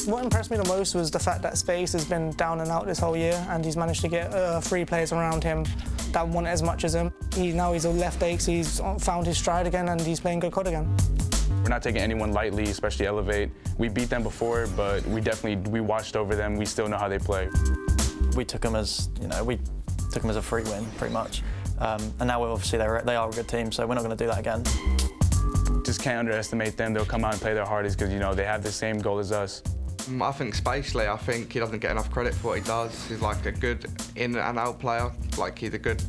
What impressed me the most was the fact that Space has been down and out this whole year, and he's managed to get 3 players around him that want it as much as him. Now he's a left ace, he's found his stride again, and he's playing good COD again. We're not taking anyone lightly, especially Elevate. We beat them before, but we watched over them. We still know how they play. We took them as, we took them as a free win, pretty much. And now obviously they are a good team, so we're not going to do that again. Just can't underestimate them. They'll come out and play their hardest because, they have the same goal as us. I think Spacely, I think he doesn't get enough credit for what he does. He's like a good in and out player. Like he's a good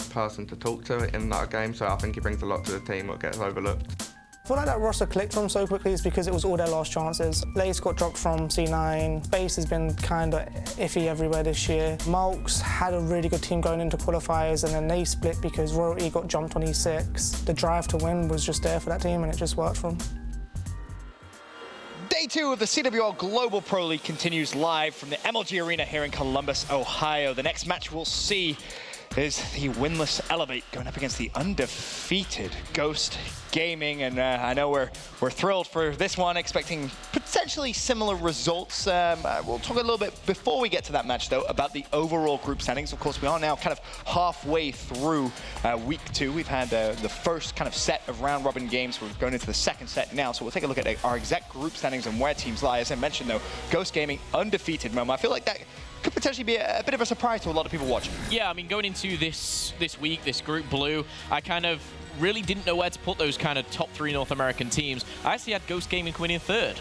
person to talk to in that game, so I think he brings a lot to the team that gets overlooked. I feel like that roster clicked for him so quickly is because it was all their last chances. Lace got dropped from C9. Base has been kind of iffy everywhere this year. Malks had a really good team going into qualifiers, and then they split because Royalty got jumped on E6. The drive to win was just there for that team, and it just worked for them. Day 2 of the CWL Global Pro League continues live from the MLG Arena here in Columbus, Ohio. The next match we'll see is the winless Elevate going up against the undefeated Ghost Gaming, and I know we're thrilled for this one, expecting potentially similar results. We'll talk a little bit before we get to that match, though, about the overall group standings. Of course, we are now kind of halfway through week 2. We've had the first kind of set of round-robin games. We're going into the second set now, so we'll take a look at our exact group standings and where teams lie. As I mentioned, though, Ghost Gaming undefeated. Momo, I feel like that could potentially be a bit of a surprise to a lot of people watching. Yeah, I mean, going into this week, this Group Blue, I kind of really didn't know where to put those kind of top 3 North American teams. I actually had Ghost Gaming coming in 3rd,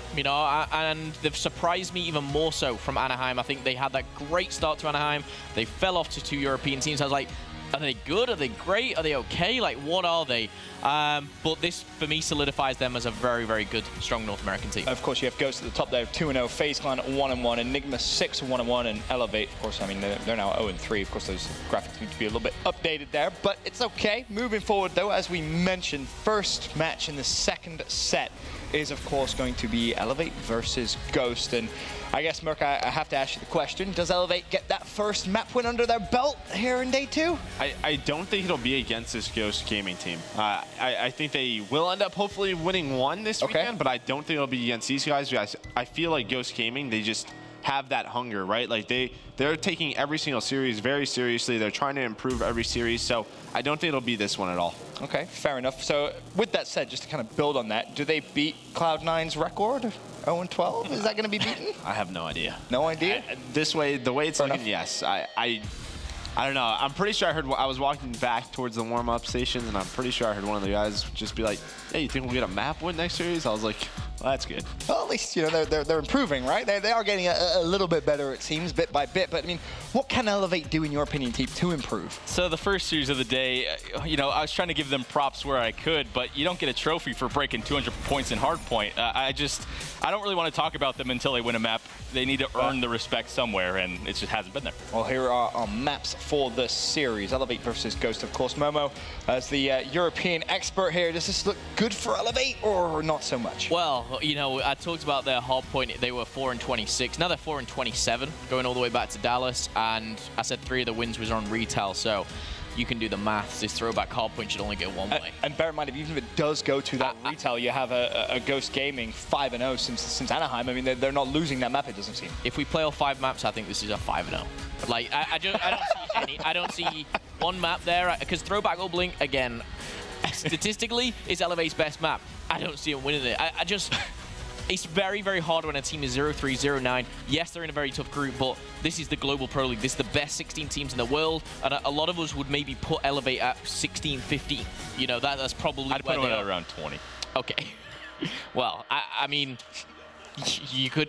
and they've surprised me even more so from Anaheim. I think they had that great start to Anaheim. They fell off to 2 European teams. I was like, are they good? Are they great? Are they okay? Like, what are they? But this, for me, solidifies them as a very, very good, strong North American team. Of course, you have Ghost at the top there, 2-0, FaZe Clan 1-1, Enigma 6-1-1, and Elevate, of course, I mean, they're now 0-3. Of course, those graphics need to be a little bit updated there, but it's okay. Moving forward, though, as we mentioned, first match in the second set is, of course, going to be Elevate versus Ghost. And I guess, Merc, I have to ask you the question. Does Elevate get that first map win under their belt here in Day 2? I don't think it'll be against this Ghost Gaming team. I think they will end up hopefully winning 1 this weekend, but I don't think it'll be against these guys. I feel like Ghost Gaming, they just have that hunger, right? Like they're taking every single series very seriously. They're trying to improve every series, so I don't think it'll be this one at all. Okay, fair enough. So with that said, just to kind of build on that, do they beat Cloud9's record? 0-12? Is that going to be beaten? I have no idea. No idea? The way it's looking, yes. I don't know. I'm pretty sure I was walking back towards the warm-up station, and I'm pretty sure I heard one of the guys just be like, hey, you think we'll get a map win next series? I was like, well, that's good. Well, at least, they're improving, right? They are getting a little bit better, it seems, bit by bit. But, I mean, what can Elevate do, in your opinion, team, to improve? So the first series of the day, I was trying to give them props where I could, but you don't get a trophy for breaking 200 points in hardpoint. I don't really want to talk about them until they win a map. They need to earn the respect somewhere, and it just hasn't been there. Well, here are our maps for the series. Elevate versus Ghost, of course. Momo, as the European expert here, does this look good for Elevate or not so much? Well, I talked about their hardpoint. They were 4-26. Now they're 4-27, going all the way back to Dallas. And I said 3 of the wins was on retail, so you can do the maths. This throwback hardpoint should only go one way. And bear in mind, even if it does go to that retail, you have a Ghost Gaming 5-0 since Anaheim. I mean, they're not losing that map, it doesn't seem. If we play all 5 maps, I think this is a 5-0. Like, I don't see any. I don't see one map there, because throwback uplink, again, statistically, is Elevate's best map. I don't see them winning it. It's very, very hard when a team is 0-3, 0-9. Yes, they're in a very tough group, but this is the Global Pro League. This is the best 16 teams in the world, and a lot of us would maybe put Elevate at 16, 15. That's probably I'd put them at around 20. Okay. Well, I mean, you could.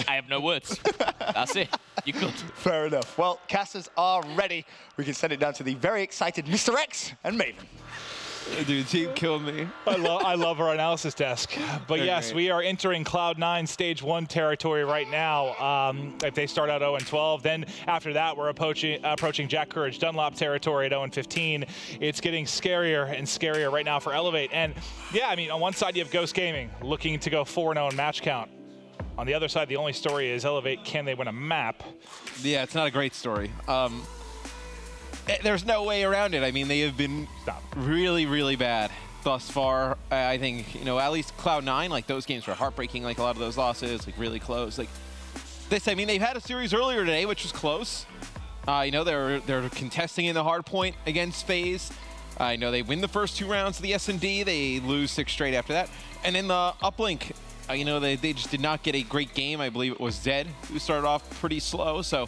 I have no words. That's it. You could. Fair enough. Well, casters are ready. We can send it down to the very excited Mr. X and Maven. Dude, team killed me. I love our analysis desk. But yes, we are entering Cloud9 Stage 1 territory right now. If they start out 0-12, then after that, we're approaching Jack Courage Dunlop territory at 0-15. It's getting scarier and scarier right now for Elevate. And yeah, I mean, on one side, you have Ghost Gaming looking to go 4-0 in match count. On the other side, the only story is Elevate, can they win a map? Yeah, it's not a great story. There's no way around it. I mean, they have been really, really bad thus far. I think, you know, at least Cloud9, like those games were heartbreaking, like a lot of those losses, like really close. Like this, I mean, they've had a series earlier today, which was close. You know, they're contesting in the hard point against FaZe. I know they win the first 2 rounds of the S&D. They lose 6 straight after that. And in the uplink, you know, they just did not get a great game. I believe it was Zed who started off pretty slow. So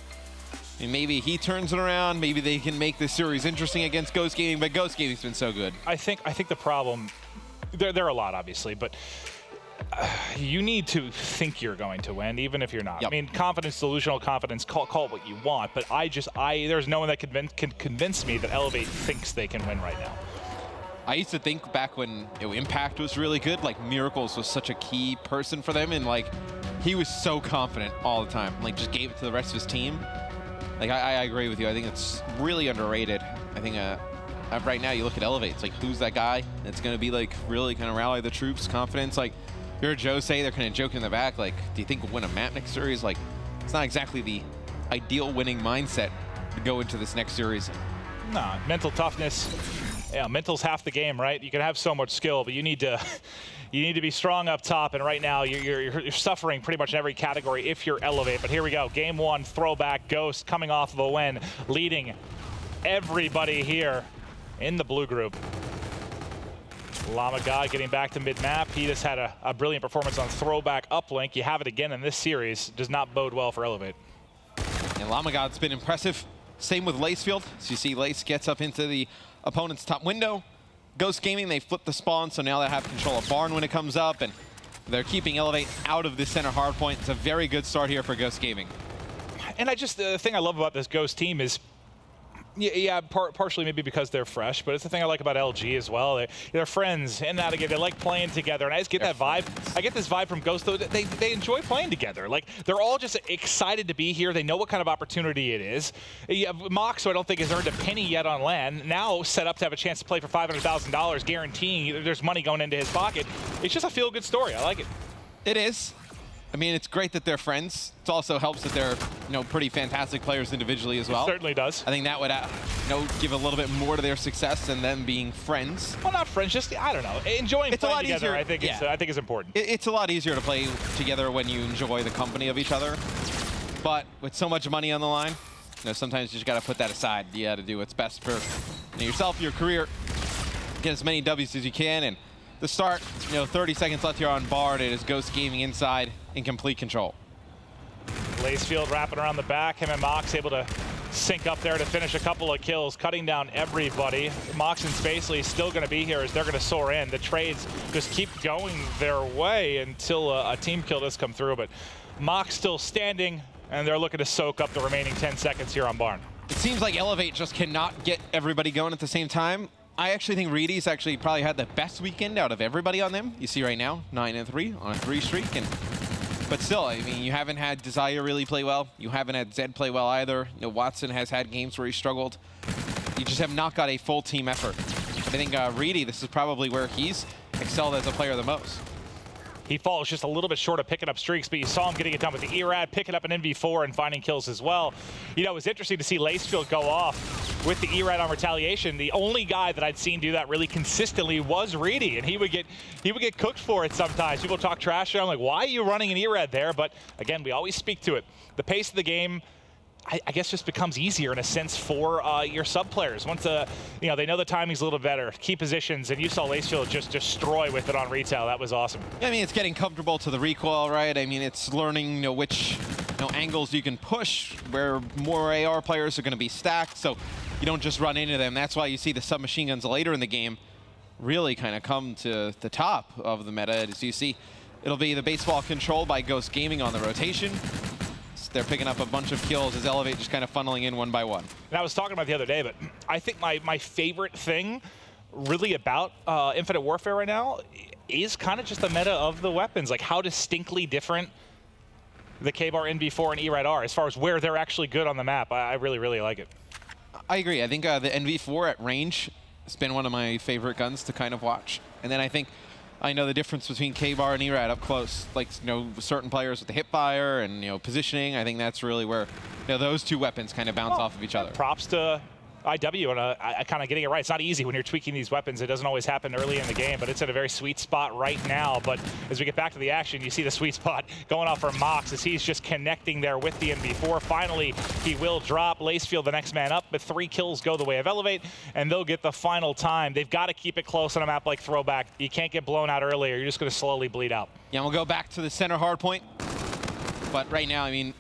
I mean, maybe he turns it around. Maybe they can make this series interesting against Ghost Gaming. But Ghost Gaming's been so good. I think the problem, there are a lot, obviously, but you need to think you're going to win, even if you're not. Yep. I mean, confidence, delusional confidence, call it what you want, but there's no one that can convince me that Elevate thinks they can win right now. I used to think back when Impact was really good, like Miracles was such a key person for them, and like he was so confident all the time, like just gave it to the rest of his team. Like I agree with you. I think it's really underrated. I think right now you look at Elevate, it's like who's that guy that's going to be like really kind of rally the troops, confidence. Like you heard Joe say they're kind of joking in the back, like, do you think we'll win a map next series? Like, it's not exactly the ideal winning mindset to go into this next series. No, mental toughness. Yeah, mental's half the game, right? You can have so much skill, but you need to be strong up top. And right now, you're suffering pretty much in every category if you're Elevate. But here we go, game 1, throwback, Ghost coming off of a win, leading everybody here in the blue group. Llama God getting back to mid-map. He just had a brilliant performance on throwback uplink. You have it again in this series. Does not bode well for Elevate. And Llama God's been impressive. Same with Lacefield. So you see Lace gets up into the opponent's top window. Ghost Gaming, they flip the spawn, so now they have control of Barn when it comes up, and they're keeping Elevate out of the center hardpoint. It's a very good start here for Ghost Gaming. And the thing I love about this Ghost team is, yeah, partially maybe because they're fresh, but it's the thing I like about LG as well. They're friends and out again. They like playing together, and I just get that vibe. I get this vibe from Ghost, though. They enjoy playing together. Like, they're all just excited to be here. They know what kind of opportunity it is. You have Mox, who I don't think has earned a penny yet on LAN, now set up to have a chance to play for $500,000, guaranteeing there's money going into his pocket. It's just a feel-good story. I like it. It is. I mean, it's great that they're friends. It also helps that they're, you know, pretty fantastic players individually as well. It certainly does. I think that would, you know, give a little bit more to their success than them being friends. Well, not friends, just, I don't know, enjoying playing together. I think is important. It's a lot easier to play together when you enjoy the company of each other. But with so much money on the line, you know, sometimes you just got to put that aside. You got to do what's best for yourself, your career, get as many W's as you can, and the start, 30 seconds left here on Bard. It is Ghost Gaming inside in complete control. Lacefield wrapping around the back. Him and Mox able to sync up there to finish a couple of kills, cutting down everybody. Mox and Spacely still going to be here as they're going to soar in. The trades just keep going their way until a team kill does come through. But Mox still standing, and they're looking to soak up the remaining 10 seconds here on Barn. It seems like Elevate just cannot get everybody going at the same time. I actually think Reedy's actually probably had the best weekend out of everybody on them. You see right now, 9-3 on a 3 streak. But still, I mean, you haven't had Desire really play well. You haven't had Zed play well either. Watson has had games where he struggled. You just have not got a full team effort. I think Reedy, this is probably where he's excelled as a player the most. He falls just a little bit short of picking up streaks, but you saw him getting it done with the ERAD, picking up an NV4 and finding kills as well. It was interesting to see Lacefield go off with the ERAD on retaliation. The only guy that I'd seen do that really consistently was Reedy, and he would get cooked for it sometimes. People talk trash, and I'm like, why are you running an ERAD there? But again, we always speak to it. The pace of the game, I guess, just becomes easier in a sense for your sub players. Once they know the timing's a little better, key positions, and you saw Lacefield just destroy with it on retail. That was awesome. Yeah, I mean, it's getting comfortable to the recoil, right? I mean, it's learning which angles you can push, where more AR players are going to be stacked, so you don't just run into them. That's why you see the submachine guns later in the game really kind of come to the top of the meta. As you see, it'll be the baseball controlled by Ghost Gaming on the rotation. They're picking up a bunch of kills as Elevate just kind of funneling in one by one. And I was talking about it the other day, but I think my favorite thing really about Infinite Warfare right now is kind of just the meta of the weapons, like how distinctly different the K-Bar, NV4, and ERAD are as far as where they're actually good on the map. I really, really like it. I agree. I think the NV4 at range has been one of my favorite guns to kind of watch. And then I know the difference between K-Bar and ERAD up close, like certain players with the hip fire and positioning. I think that's really where those two weapons kind of bounce off of each other. Props to IW kind of getting it right. It's not easy when you're tweaking these weapons. It doesn't always happen early in the game, but it's in a very sweet spot right now. But as we get back to the action, you see the sweet spot going off for Mox as he's just connecting there with the MB4. Finally, he will drop. Lacefield, the next man up, but 3 kills go the way of Elevate, and they'll get the final time. They've got to keep it close on a map like Throwback. You can't get blown out earlier. You're just going to slowly bleed out. Yeah, we'll go back to the center hard point. But right now, I mean,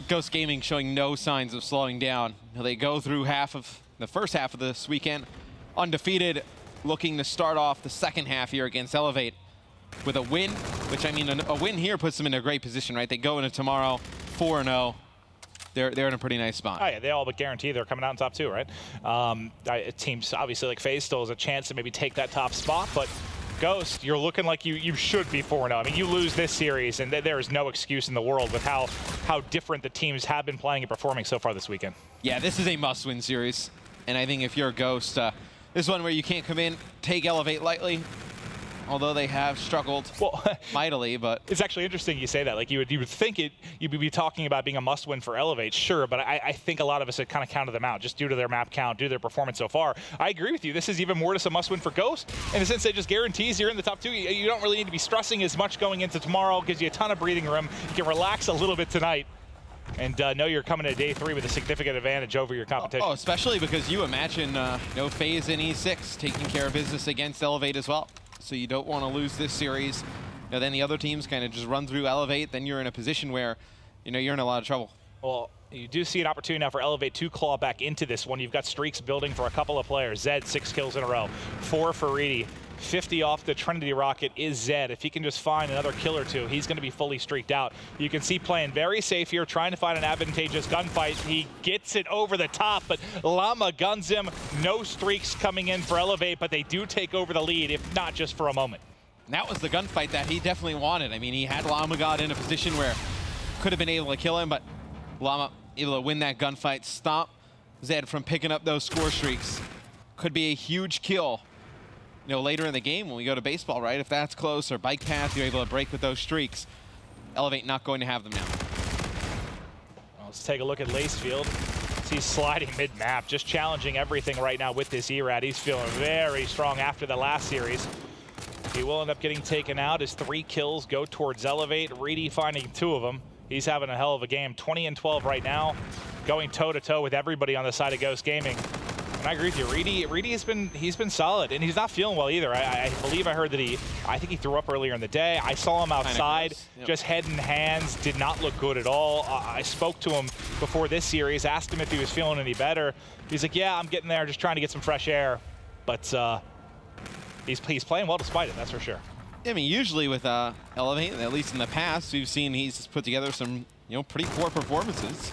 Ghost Gaming showing no signs of slowing down. They go through the first half of this weekend undefeated, looking to start off the second half here against Elevate with a win, which, I mean, a win here puts them in a great position, right? They go into tomorrow 4-0. They're in a pretty nice spot. Oh, yeah, they all but guarantee they're coming out in top 2, right? Teams, obviously, like FaZe still has a chance to maybe take that top spot, but Ghost, you're looking like you should be 4-0. I mean, you lose this series, and there is no excuse in the world with how different the teams have been playing and performing so far this weekend. Yeah, this is a must-win series, and I think if you're a Ghost, this is one where you can't come in, take Elevate lightly, although they have struggled mightily. But it's actually interesting you say that. Like you would think you'd be talking about being a must-win for Elevate, sure, but I think a lot of us had kind of counted them out just due to their map count, due to their performance so far. I agree with you. This is even more just a must-win for Ghost, in the sense that it just guarantees you're in the top 2. You don't really need to be stressing as much going into tomorrow. Gives you a ton of breathing room. You can relax a little bit tonight and know you're coming to day 3 with a significant advantage over your competition. Oh, especially because you imagine no FaZe in E6 taking care of business against Elevate as well. So you don't want to lose this series. Then the other teams kind of just run through Elevate. Then you're in a position where, you're in a lot of trouble. Well, you do see an opportunity now for Elevate to claw back into this one. You've got streaks building for a couple of players. Zed, 6 kills in a row. 4 for Reedy. 50 off the Trinity Rocket is Zed. If he can just find another kill or 2, he's going to be fully streaked out. You can see playing very safe here, trying to find an advantageous gunfight. He gets it over the top, but Llama guns him. No streaks coming in for Elevate, but they do take over the lead, if not just for a moment. And that was the gunfight that he definitely wanted. I mean, he had Llama God in a position where could have been able to kill him, but Llama able to win that gunfight, stop Zed from picking up those score streaks. Could be a huge kill. Later in the game when we go to baseball, right? If that's close or bike path, you're able to break with those streaks. Elevate not going to have them now. Well, let's take a look at Lacefield. He's sliding mid-map, just challenging everything right now with this ERAT. He's feeling very strong after the last series. He will end up getting taken out. His 3 kills go towards Elevate. Reedy finding 2 of them. He's having a hell of a game. 20 and 12 right now, going toe-to-toe with everybody on the side of Ghost Gaming. And I agree with you. Reedy he's been solid, and he's not feeling well either. I believe I heard that I think he threw up earlier in the day. I saw him outside, just head and hands, did not look good at all. I spoke to him before this series, asked him if he was feeling any better. He's like, yeah, I'm getting there, just trying to get some fresh air. But he's playing well despite it, that's for sure. I mean, usually with Elevate, at least in the past, we've seen he's put together some, pretty poor performances.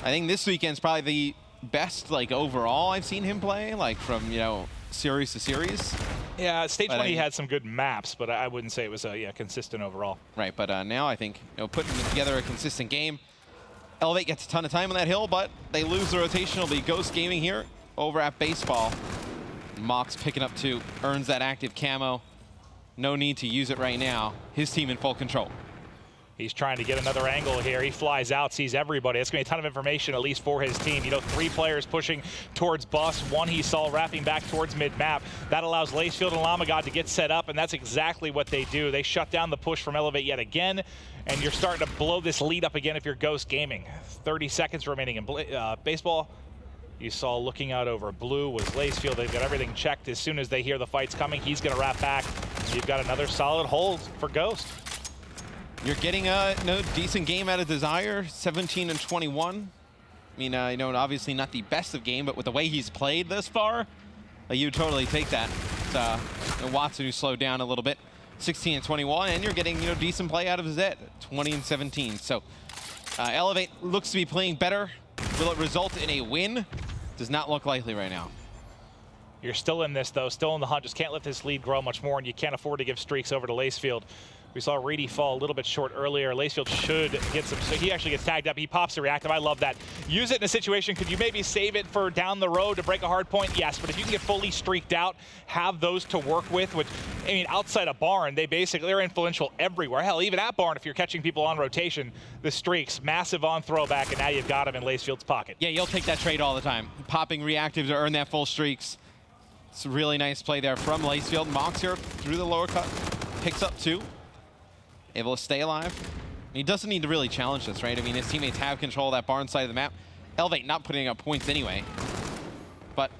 I think this weekend's probably the best, overall I've seen him play, from, series to series. Yeah, stage 1 he had some good maps, but I wouldn't say it was consistent overall. Right, but now I think, putting together a consistent game. Elevate gets a ton of time on that hill, but they lose the rotation. It'll be Ghost Gaming here over at baseball. Mox picking up 2, earns that active camo. No need to use it right now. His team in full control. He's trying to get another angle here. He flies out, sees everybody. That's going to be a ton of information, at least for his team. 3 players pushing towards bus. 1 he saw wrapping back towards mid-map. That allows Lacefield and Llama God to get set up, and that's exactly what they do. They shut down the push from Elevate yet again, and you're starting to blow this lead up again if you're Ghost Gaming. 30 seconds remaining in baseball. You saw looking out over blue was Lacefield. They've got everything checked. As soon as they hear the fight's coming, he's going to wrap back. You've got another solid hold for Ghost. You're getting a decent game out of Desire, 17 and 21. I mean, obviously not the best of game, but with the way he's played this far, you would totally take that. It's Watson who slowed down a little bit, 16 and 21, and you're getting decent play out of Zed, 20 and 17. So Elevate looks to be playing better. Will it result in a win? Does not look likely right now. You're still in this, though, still in the hunt. Just can't let this lead grow much more, and you can't afford to give streaks over to Lacefield. We saw Reedy fall a little bit short earlier. Lacefield should get some, so he actually gets tagged up. He pops the reactive. I love that. Use it in a situation. Could you maybe save it for down the road to break a hard point? Yes, but if you can get fully streaked out, have those to work with, which, I mean, outside of Barn, they're influential everywhere. Hell, even at Barn, if you're catching people on rotation, the streaks, massive on throwback, and now you've got him in Lacefield's pocket. Yeah, you'll take that trade all the time. Popping reactive to earn that full streaks. It's a really nice play there from Lacefield. Mox here through the lower cut, picks up 2. Able to stay alive. He doesn't need to really challenge this, right? I mean, his teammates have control of that Barn side of the map. Elevate not putting up points anyway. But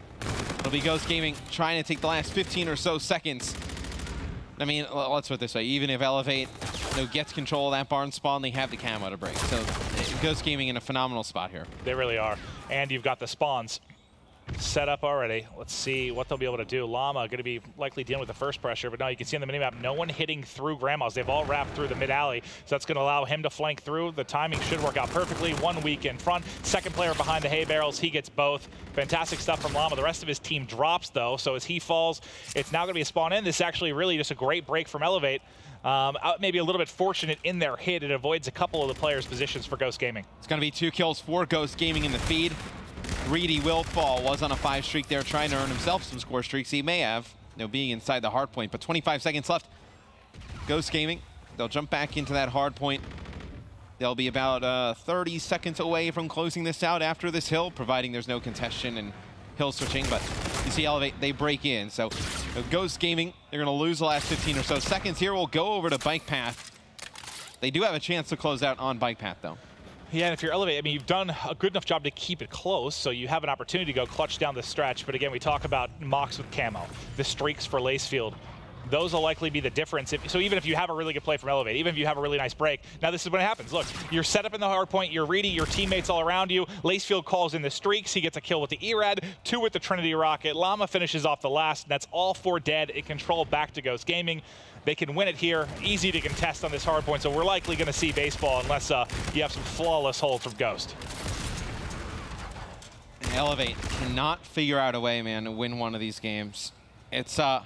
it'll be Ghost Gaming trying to take the last 15 or so seconds. I mean, let's put it this way. Even if Elevate gets control of that Barn spawn, they have the camo to break. So Ghost Gaming in a phenomenal spot here. They really are. And you've got the spawns set up already. Let's see what they'll be able to do. Llama going to be likely dealing with the first pressure, but now you can see on the minimap, no one hitting through Grandma's. They've all wrapped through the mid-alley, so that's going to allow him to flank through. The timing should work out perfectly. 1 weak in front. Second player behind the hay barrels. He gets both. Fantastic stuff from Llama. The rest of his team drops, though, so as he falls, it's now going to be a spawn in. This is actually really just a great break from Elevate. Maybe a little bit fortunate in their hit. It avoids a couple of the players' positions for Ghost Gaming. It's going to be 2 kills for Ghost Gaming in the feed. Reedy will fall, was on a 5 streak there, trying to earn himself some score streaks. He may have, being inside the hard point, but 25 seconds left. Ghost Gaming, they'll jump back into that hard point. They'll be about 30 seconds away from closing this out after this hill, providing there's no contention and hill switching, but you see Elevate, they break in. So Ghost Gaming, they're gonna lose the last 15 or so seconds here. We'll go over to Bike Path. They do have a chance to close out on Bike Path, though. Yeah, and if you're Elevate, I mean, you've done a good enough job to keep it close, so you have an opportunity to go clutch down the stretch. But again, we talk about Mox with camo, the streaks for Lacefield. Those will likely be the difference. So even if you have a really good play from Elevate, even if you have a really nice break, now this is what happens. Look, you're set up in the hard point, you're Reedy, your teammates all around you. Lacefield calls in the streaks, he gets a kill with the E-Rad, 2 with the Trinity Rocket. Llama finishes off the last, and that's all 4 dead. It control back to Ghost Gaming. They can win it here, easy to contest on this hard point, so we're likely going to see baseball unless you have some flawless holds from Ghost. Elevate cannot figure out a way, man, to win one of these games. It's, I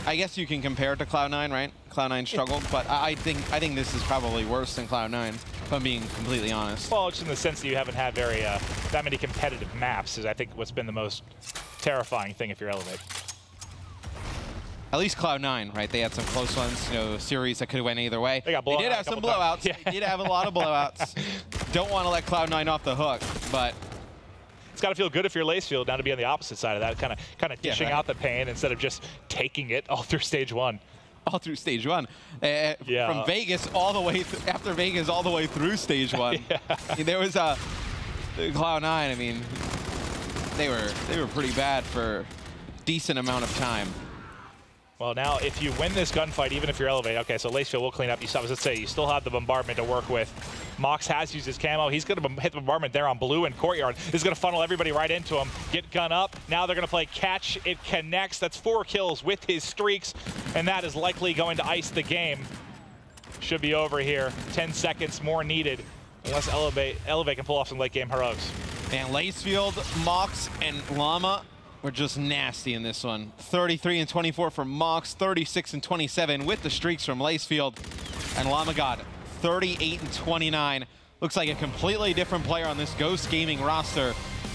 guess you can compare it to Cloud9, right? Cloud9 struggled, but I think this is probably worse than Cloud9, if I'm being completely honest. Well, just in the sense that you haven't had that many competitive maps is, I think, what's been the most terrifying thing if you're Elevate. At least Cloud9, right? They had some close ones, a series that could have went either way. They did have some blowouts. Yeah. They did have a lot of blowouts. Don't want to let Cloud9 off the hook, but it's got to feel good if you're Lacefield now to be on the opposite side of that, kind of dishing out the pain instead of just taking it all through stage 1. All through stage 1. From Vegas all the way after Vegas all the way through stage 1. Yeah. There was Cloud9. I mean, they were pretty bad for a decent amount of time. Well, now, if you win this gunfight, even if you're Elevate, okay, so Lacefield will clean up. I was going to say, you still have the bombardment to work with. Mox has used his camo. He's going to hit the bombardment there on blue and Courtyard. This is going to funnel everybody right into him. Get gun up. Now they're going to play catch. It connects. That's 4 kills with his streaks, and that is likely going to ice the game. Should be over here. 10 seconds more needed, unless Elevate can pull off some late game heroics. And Lacefield, Mox, and Llama were just nasty in this one. 33 and 24 from Mox, 36 and 27 with the streaks from Lacefield. And Llama got 38 and 29. Looks like a completely different player on this Ghost Gaming roster.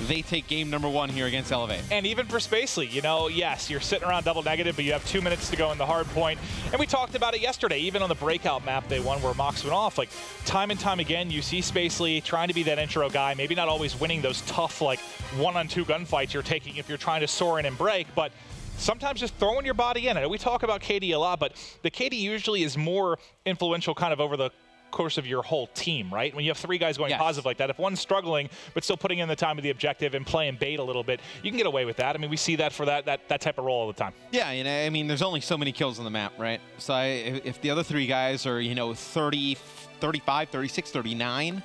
They take game number 1 here against Elevate. And even for Spacely, yes, you're sitting around double negative, but you have 2 minutes to go in the hard point. And we talked about it yesterday, even on the breakout map they won where Mox went off. Like, time and time again, you see Spacely trying to be that intro guy, maybe not always winning those tough, like, 1-on-2 gunfights you're taking if you're trying to soar in and break, but sometimes just throwing your body in. I know we talk about KD a lot, but the KD usually is more influential kind of over the course of your whole team, right? When you have 3 guys going positive like that, if one's struggling but still putting in the time of the objective and playing bait a little bit, you can get away with that. I mean, we see that for that type of role all the time. Yeah, I mean, there's only so many kills on the map, right? So if the other 3 guys are, 30, 35, 36, 39,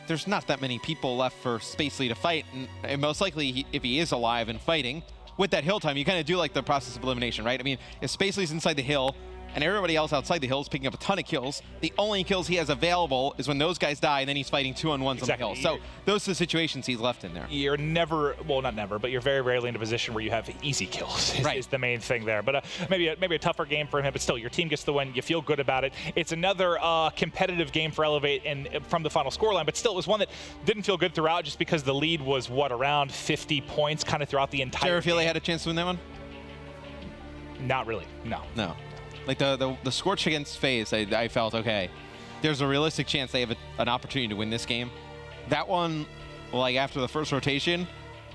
there's not that many people left for Spacely to fight, and most likely, if he is alive and fighting, with that hill time, you kind of do like the process of elimination, right? I mean, if Spacely's inside the hill, and everybody else outside the hill is picking up a ton of kills. The only kills he has available is when those guys die, and then he's fighting 2-on-1s on the hill. So those are the situations he's left in there. You're never, well, not never, but you're very rarely in a position where you have easy kills is the main thing there. But maybe a tougher game for him, but still, your team gets the win. You feel good about it. It's another competitive game for Elevate and from the final scoreline, but still, it was one that didn't feel good throughout just because the lead was, what, around 50 points kind of throughout the entire game. Did you ever feel they had a chance to win that one? Not really, no. No. Like the Scorch against FaZe, I felt, okay, there's a realistic chance they have an opportunity to win this game. That one, like after the first rotation,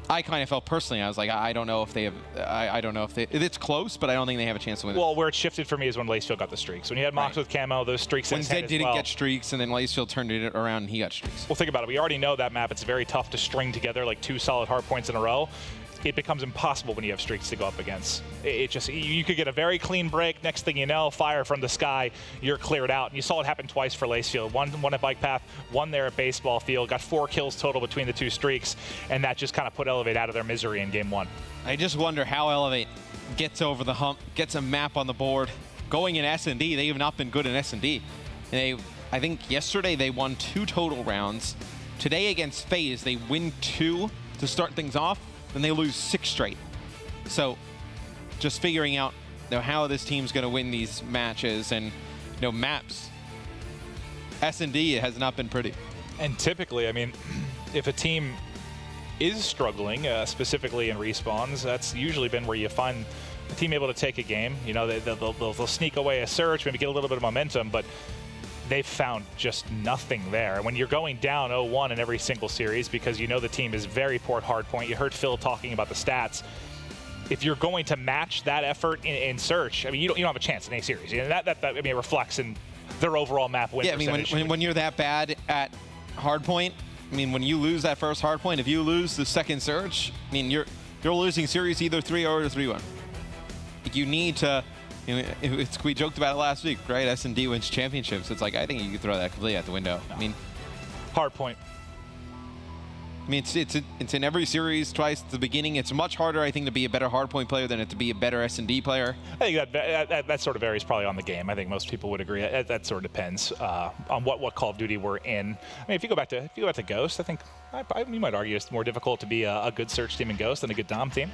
I kind of felt personally, I was like, I don't know if they have, I don't know if it's close, but I don't think they have a chance to win. Well, where it shifted for me is when Lacefield got the streaks. When you had Mox with camo, those streaks when Zed didn't get streaks, and then Lacefield turned it around and he got streaks. Well, think about it. We already know that map. It's very tough to string together like 2 solid hard points in a row. It becomes impossible when you have streaks to go up against. It just, you could get a very clean break. Next thing you know, fire from the sky, you're cleared out. And you saw it happen twice for Lacefield. One at Bike Path, one there at Baseball Field. Got 4 kills total between the 2 streaks, and that just kind of put Elevate out of their misery in game 1. I just wonder how Elevate gets over the hump, gets a map on the board. Going in S&D, they have not been good in S&D. I think yesterday they won 2 total rounds. Today against FaZe, they win 2 to start things off. Then they lose 6 straight. So just figuring out how this team's going to win these matches and maps. S&D has not been pretty. And typically, I mean, if a team is struggling, specifically in respawns, that's usually been where you find a team able to take a game. You know, they'll sneak away a surge, maybe get a little bit of momentum, but they've found just nothing there. And when you're going down 0-1 in every single series because you know the team is very poor at hardpoint, you heard Phil talking about the stats. If you're going to match that effort in search, I mean, you don't have a chance in any series. And that I mean, it reflects in their overall map win percentage. I mean, when you're that bad at hardpoint, I mean, when you lose that first hardpoint, if you lose the second search, I mean, you're losing series either 3-0 or 3-1. You need to. We joked about it last week, right? S&D wins championships. It's like, I think you could throw that completely out the window. No. I mean, hard point. I mean, it's in every series twice at the beginning. It's much harder, I think, to be a better hardpoint player than it to be a better S&D player. I think that sort of varies probably on the game. I think most people would agree. That sort of depends on what Call of Duty we're in. I mean, if you go back to Ghost, I think you might argue it's more difficult to be a good search team in Ghost than a good Dom team.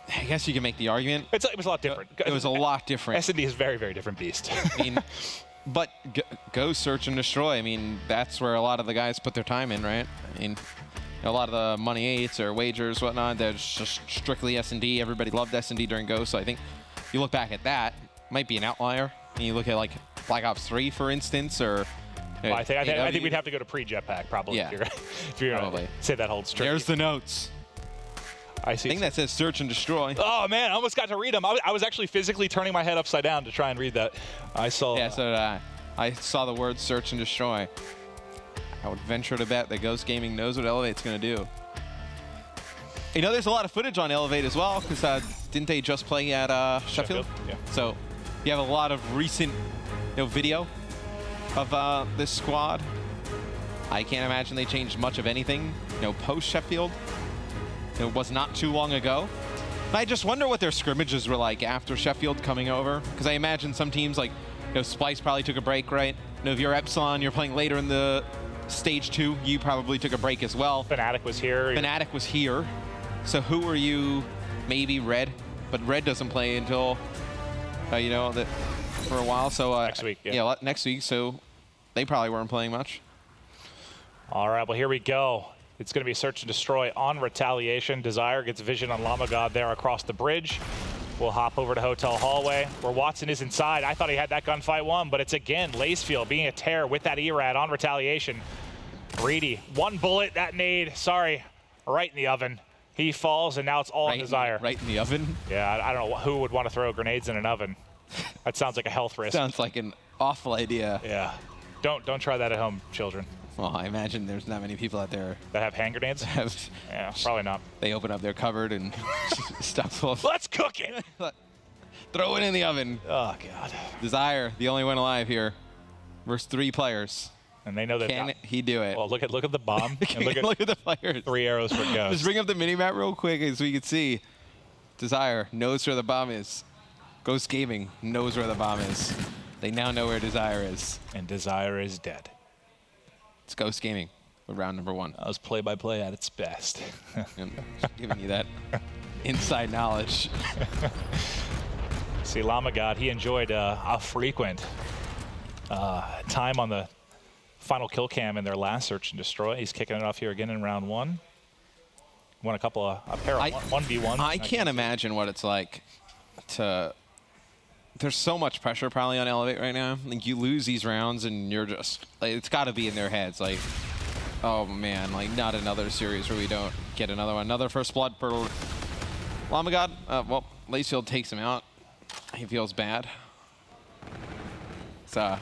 I guess you can make the argument. It was a lot different. It was a lot different. S&D is a very, very different beast. I mean, but go search and destroy. I mean, that's where a lot of the guys put their time in, right? I mean, a lot of the money 8s or wagers, whatnot, they're just strictly S&D. Everybody loved S&D during Ghost. So I think you look back at that, might be an outlier. And you look at like Black Ops 3, for instance, or. Well, I think we'd have to go to pre-jetpack probably if you're gonna say that holds true. There's the notes. I think that says search and destroy. Oh, man, I almost got to read them. I was actually physically turning my head upside down to try and read that. I saw. Yeah, so did I. I saw the word search and destroy. I would venture to bet that Ghost Gaming knows what Elevate's going to do. You know, there's a lot of footage on Elevate as well, because didn't they just play at Sheffield? Yeah. So you have a lot of recent video of this squad. I can't imagine they changed much of anything, post-Sheffield. It was not too long ago. I just wonder what their scrimmages were like after Sheffield coming over, because I imagine some teams like, Splice probably took a break, right? If you're Epsilon, you're playing later in the stage 2, you probably took a break as well. Fnatic was here. Fnatic was here. So who were you? Maybe Red, but Red doesn't play until, for a while. So next week, next week. So they probably weren't playing much. All right, well, here we go. It's going to be search and destroy on Retaliation. Desire gets vision on Llama God there across the bridge. We'll hop over to Hotel Hallway, where Watson is inside. I thought he had that gunfight won, but it's again Lacefield being a terror with that ERAD on Retaliation. Greedy, 1 bullet, that nade, sorry, right in the oven. He falls, and now it's all on Desire. Right in the oven? Yeah, I don't know who would want to throw grenades in an oven. That sounds like a health risk. Sounds like an awful idea. Yeah, don't try that at home, children. Well, I imagine there's not many people out there that have hand grenades. Yeah, probably not. They open up their cupboard and stuff. Let's cook it. Throw it in the oven. Oh God. Desire, the only one alive here, versus 3 players. And they know that. Can he do it? Well, look at the bomb. And look at the players. 3 arrows for Ghost. Just bring up the minimap real quick so we can see. Desire knows where the bomb is. Ghost Gaming knows where the bomb is. They now know where Desire is. And Desire is dead. It's Ghost Gaming with round number 1. That was play-by-play at its best. I'm giving you that inside knowledge. See, Lamagod, he enjoyed a frequent time on the final kill cam in their last search and destroy. He's kicking it off here again in round 1. Won a couple of a pair of 1v1s. I can't imagine what it's like to. There's so much pressure probably on Elevate right now. Like, you lose these rounds and you're just like, it's got to be in their heads. Like, oh man, like not another series where we don't get another one. Another first blood for Lamagod. Well, Lacefield takes him out. He feels bad. So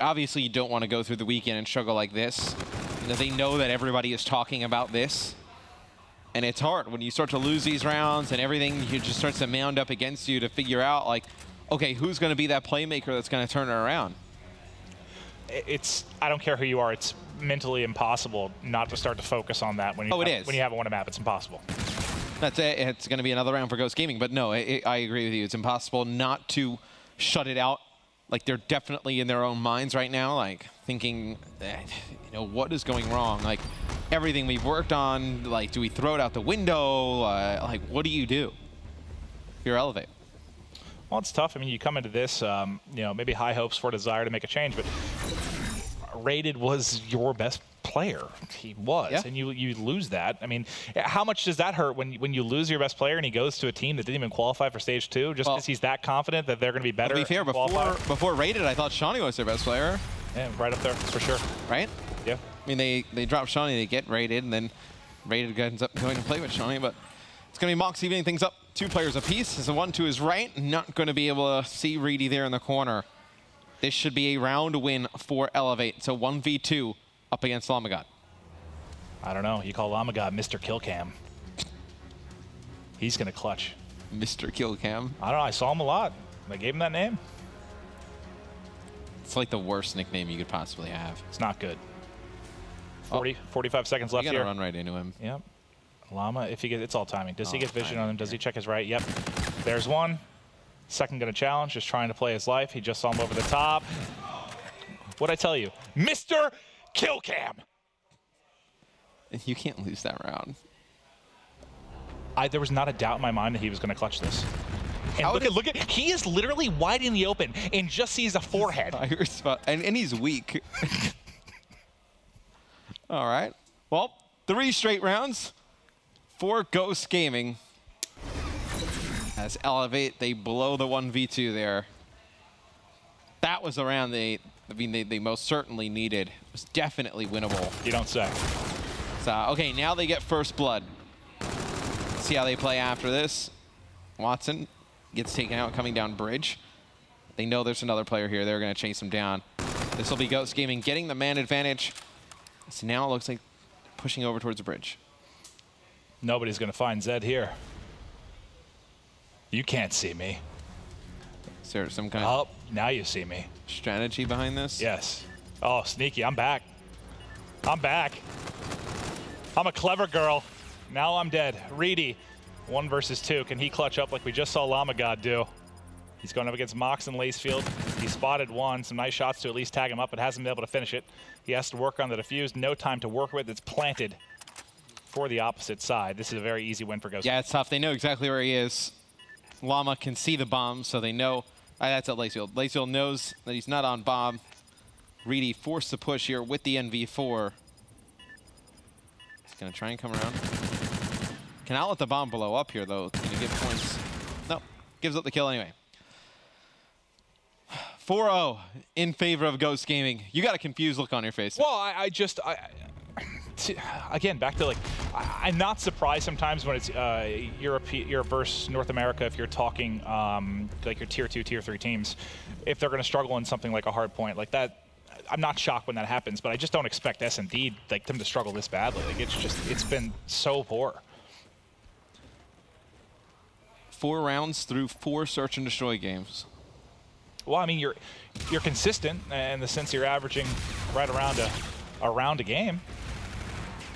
obviously you don't want to go through the weekend and struggle like this. You know, they know that everybody is talking about this. And it's hard when you start to lose these rounds and everything just starts to mound up against you to figure out, like, okay, who's going to be that playmaker that's going to turn it around? I don't care who you are, it's mentally impossible not to start to focus on that when you, when you have a one map. It's impossible. That's it. It's going to be another round for Ghost Gaming. But no, I agree with you. It's impossible not to shut it out. Like, they're definitely in their own minds right now, like, thinking, you know, what is going wrong? Like, everything we've worked on, like, do we throw it out the window? Like, what do you do? You're Elevate. Well, it's tough. I mean, you come into this, you know, maybe high hopes for Desire to make a change, but Rated was your best player. He was, yeah. And you lose that. I mean, how much does that hurt when you lose your best player and he goes to a team that didn't even qualify for stage 2 just because he's that confident that they're going to be better? To be fair, before Rated, I thought Shawnee was their best player. Yeah, right up there for sure. Right? Yeah. I mean, they drop Shawnee, they get Rated, and then Rated ends up going to play with Shawnee, but it's going to be Mox evening things up. 2 players apiece. There's a 1 to his right. Not going to be able to see Reedy there in the corner. This should be a round win for Elevate. So 1v2 up against Lamagod. I don't know. You call Lamagod Mr. Killcam. He's going to clutch. Mr. Killcam? I don't know. I saw him a lot. They gave him that name. It's like the worst nickname you could possibly have. It's not good. 45 seconds left here. You gotta run right into him. Yep. Llama, if he gets, it's all timing. Does he get vision on him? Does he check his right? Yep. There's one. Second gonna challenge, just trying to play his life. He just saw him over the top. What'd I tell you? Mr. Killcam! You can't lose that round. There was not a doubt in my mind that he was gonna clutch this. And look at, he is literally wide in the open and just sees a forehead. And he's weak. All right. Well, 3 straight rounds for Ghost Gaming. As Elevate, they blow the 1v2 there. That was the round they most certainly needed. It was definitely winnable. You don't say. So, okay, now they get first blood. See how they play after this. Watson gets taken out coming down bridge. They know there's another player here. They're going to chase him down. This will be Ghost Gaming getting the man advantage. So now it looks like pushing over towards the bridge. Nobody's going to find Zed here. You can't see me. Is there some kind of... Oh, now you see me. Strategy behind this? Yes. Oh, sneaky. I'm back. I'm back. I'm a clever girl. Now I'm dead. Reedy, 1 versus 2. Can he clutch up like we just saw Lamagod do? He's going up against Mox and Lacefield. He spotted 1. Some nice shots to at least tag him up, but hasn't been able to finish it. He has to work on the defuse. No time to work with. It's planted for the opposite side. This is a very easy win for Ghost. Yeah, it's tough. They know exactly where he is. Llama can see the bomb, so they know. That's at Lacefield. Lacefield knows that he's not on bomb. Reedy forced to push here with the NV4. He's going to try and come around. Cannot let the bomb blow up here, though. Going to give points. No, gives up the kill anyway. 4-0 in favor of Ghost Gaming. You got a confused look on your face. Well, again, back to, like, I'm not surprised sometimes when it's Europe versus North America, if you're talking like your tier 2, tier 3 teams, if they're going to struggle in something like a hard point like that. I'm not shocked when that happens, but I just don't expect S&D, like, them to struggle this badly. Like, it's been so poor. 4 rounds through 4 search and destroy games. Well, I mean, you're consistent in the sense you're averaging right around a round a game.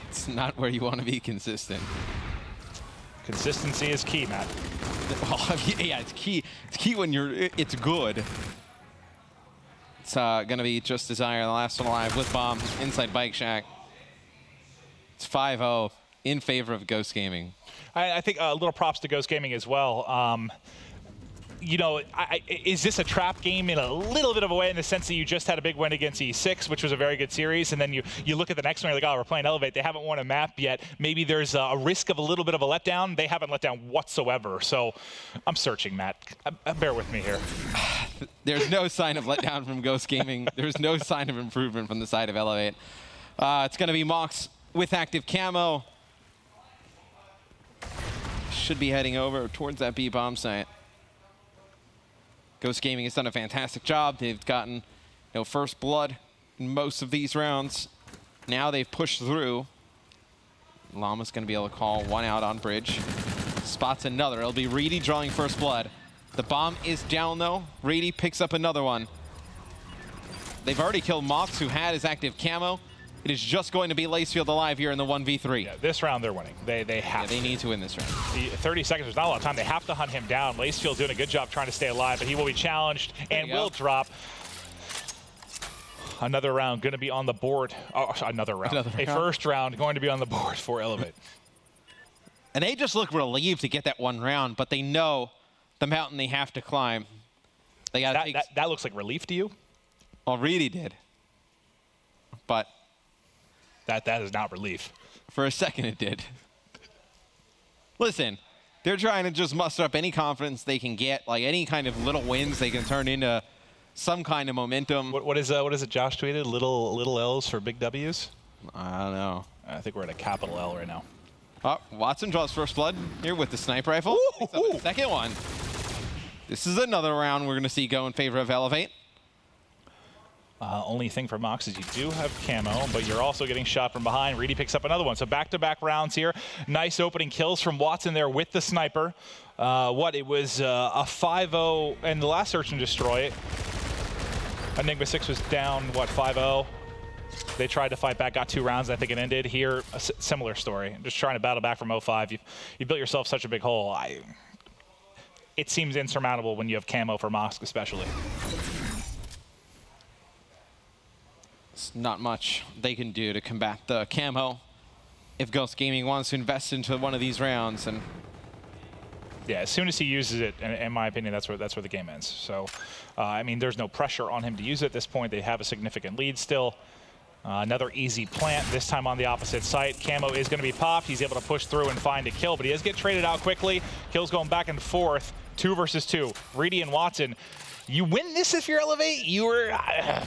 It's not where you want to be consistent. Consistency is key, Matt. Well, yeah, it's key. It's key when it's good. It's going to be Just Desire, the last one alive with Bomb inside Bike Shack. It's 5-0 in favor of Ghost Gaming. I think a little props to Ghost Gaming as well. You know, is this a trap game in a little bit of a way, in the sense that you just had a big win against E6, which was a very good series, and then you look at the next one, you're like, oh, we're playing Elevate. They haven't won a map yet. Maybe there's a risk of a little bit of a letdown. They haven't let down whatsoever. So I'm searching, Matt. Bear with me here. There's no sign of letdown from Ghost Gaming. There's no sign of improvement from the side of Elevate. It's going to be Mox with active camo. Should be heading over towards that B bomb site. Ghost Gaming has done a fantastic job. They've gotten first blood in most of these rounds. Now they've pushed through. Llama's going to be able to call one out on bridge. Spots another. It'll be Reedy drawing first blood. The bomb is down, though. Reedy picks up another one. They've already killed Mox, who had his active camo. It is just going to be Lacefield alive here in the 1v3. Yeah, this round they're winning. They have They need to win this round. 30 seconds, there's not a lot of time. They have to hunt him down. Lacefield doing a good job trying to stay alive, but he will be challenged and will drop. Another round going to be on the board. Oh, another round. A first round going to be on the board for Elevate. And they just look relieved to get that one round, but they know the mountain they have to climb. They got that looks like relief to you? Well, Reedy did. But that is not relief. For a second, it did. Listen, they're trying to just muster up any confidence they can get, like any kind of little wins they can turn into some kind of momentum. What is it Josh tweeted? Little L's for big W's? I don't know. I think we're at a capital L right now. Oh, Watson draws first blood here with the sniper rifle. The second one. This is another round we're going to see go in favor of Elevate. Only thing for Mox is you do have camo, but you're also getting shot from behind. Reedy picks up another one. So back-to-back rounds here. Nice opening kills from Watson there with the sniper. It was a 5-0 in the last search and destroy. Enigma 6 was down, 5-0. They tried to fight back, got 2 rounds. I think it ended here. A similar story. Just trying to battle back from 0-5. You built yourself such a big hole. It seems insurmountable when you have camo for Mox especially. It's not much they can do to combat the camo if Ghost Gaming wants to invest into one of these rounds. And yeah, as soon as he uses it, in my opinion, that's where the game ends. So, I mean, there's no pressure on him to use it at this point. They have a significant lead still. Another easy plant, this time on the opposite site. Camo is going to be popped. He's able to push through and find a kill, but he does get traded out quickly. Kills going back and forth, 2 versus 2. Reedy and Watson. You win this if you're Elevate, you were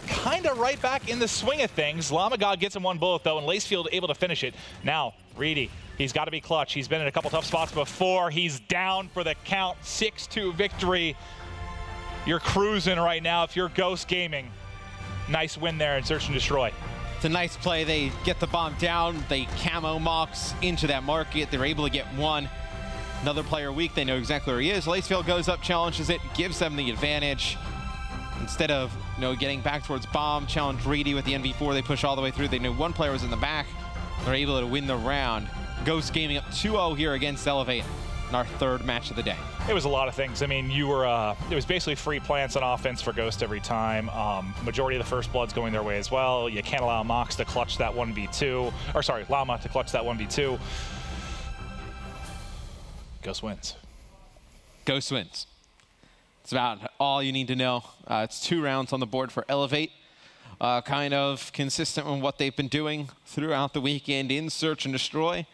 kind of right back in the swing of things. Llama God gets him 1 bullet, though, and Lacefield able to finish it. Now, Reedy, he's got to be clutch. He's been in a couple tough spots before. He's down for the count. 6-2 victory. You're cruising right now if you're Ghost Gaming. Nice win there in Search and Destroy. It's a nice play. They get the bomb down. They camo Mox into that market. They're able to get 1. Another player weak, they know exactly where he is. Lacefield goes up, challenges it, gives them the advantage. Instead of getting back towards bomb, challenge Reedy with the NV4, they push all the way through. They knew 1 player was in the back. They're able to win the round. Ghost Gaming up 2-0 here against Elevate in our 3rd match of the day. It was a lot of things. I mean, it was basically free plants on offense for Ghost every time. Majority of the first blood's going their way as well. You can't allow Mox to clutch that 1v2, or sorry, Llama to clutch that 1v2. Ghost wins. Ghost wins. It's about all you need to know. It's 2 rounds on the board for Elevate. Kind of consistent with what they've been doing throughout the weekend in Search and Destroy.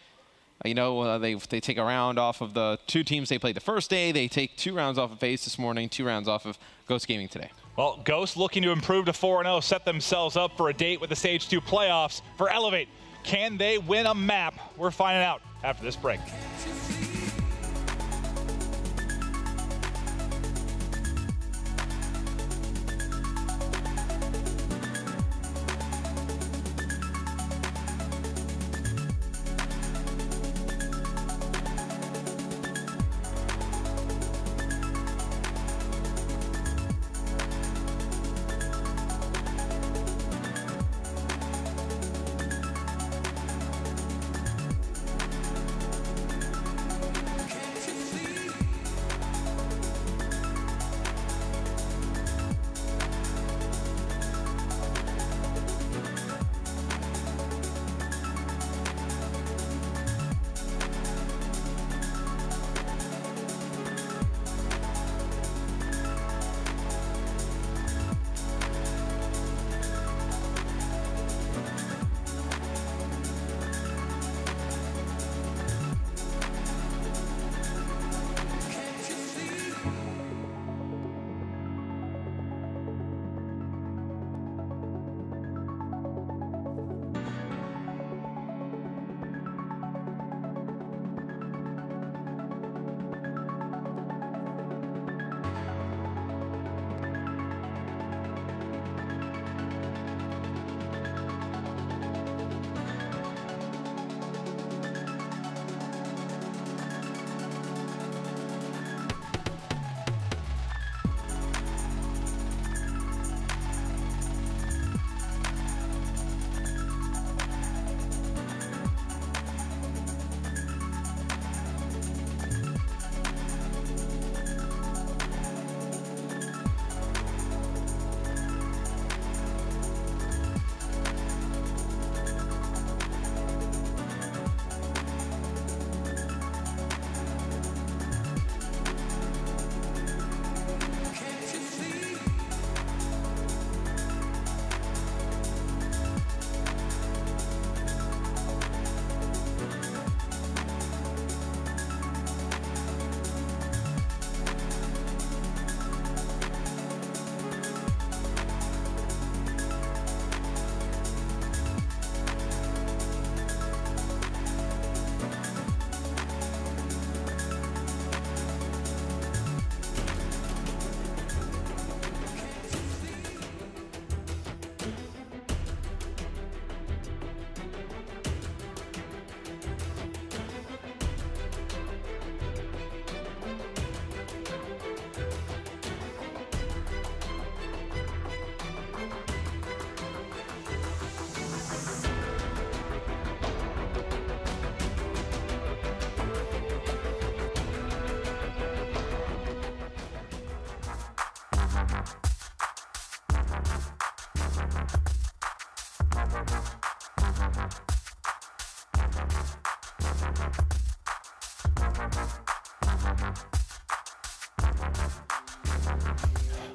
They take a round off of the 2 teams they played the first day. They take 2 rounds off of FaZe this morning, 2 rounds off of Ghost Gaming today. Well, Ghost looking to improve to 4-0, set themselves up for a date with the Stage 2 playoffs for Elevate. Can they win a map? We're finding out after this break.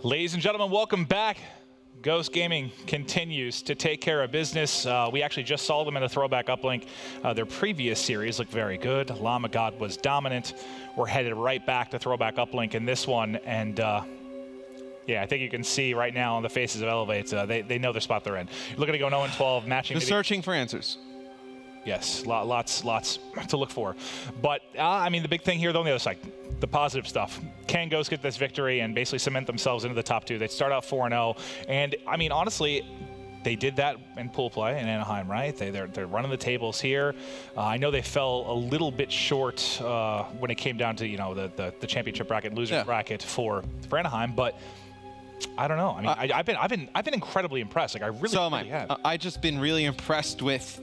Ladies and gentlemen, welcome back. Ghost Gaming continues to take care of business. We actually just saw them in the throwback uplink. Their previous series looked very good. Llama God was dominant. We're headed right back to throwback uplink in this one. And yeah, I think you can see right now on the faces of Elevate, they know the spot they're in. You're looking to go 0-12, matching. They're searching for answers. Yes, lots to look for. But, I mean, the big thing here, though, on the other side, the positive stuff. Can Ghost get this victory and basically cement themselves into the top 2? They start out 4-0. And, I mean, honestly, they did that in pool play in Anaheim, right? They're running the tables here. I know they fell a little bit short when it came down to, you know, the championship bracket, loser bracket for Anaheim, but I don't know. I mean, I've been incredibly impressed. Like, I really have. I've just been really impressed with,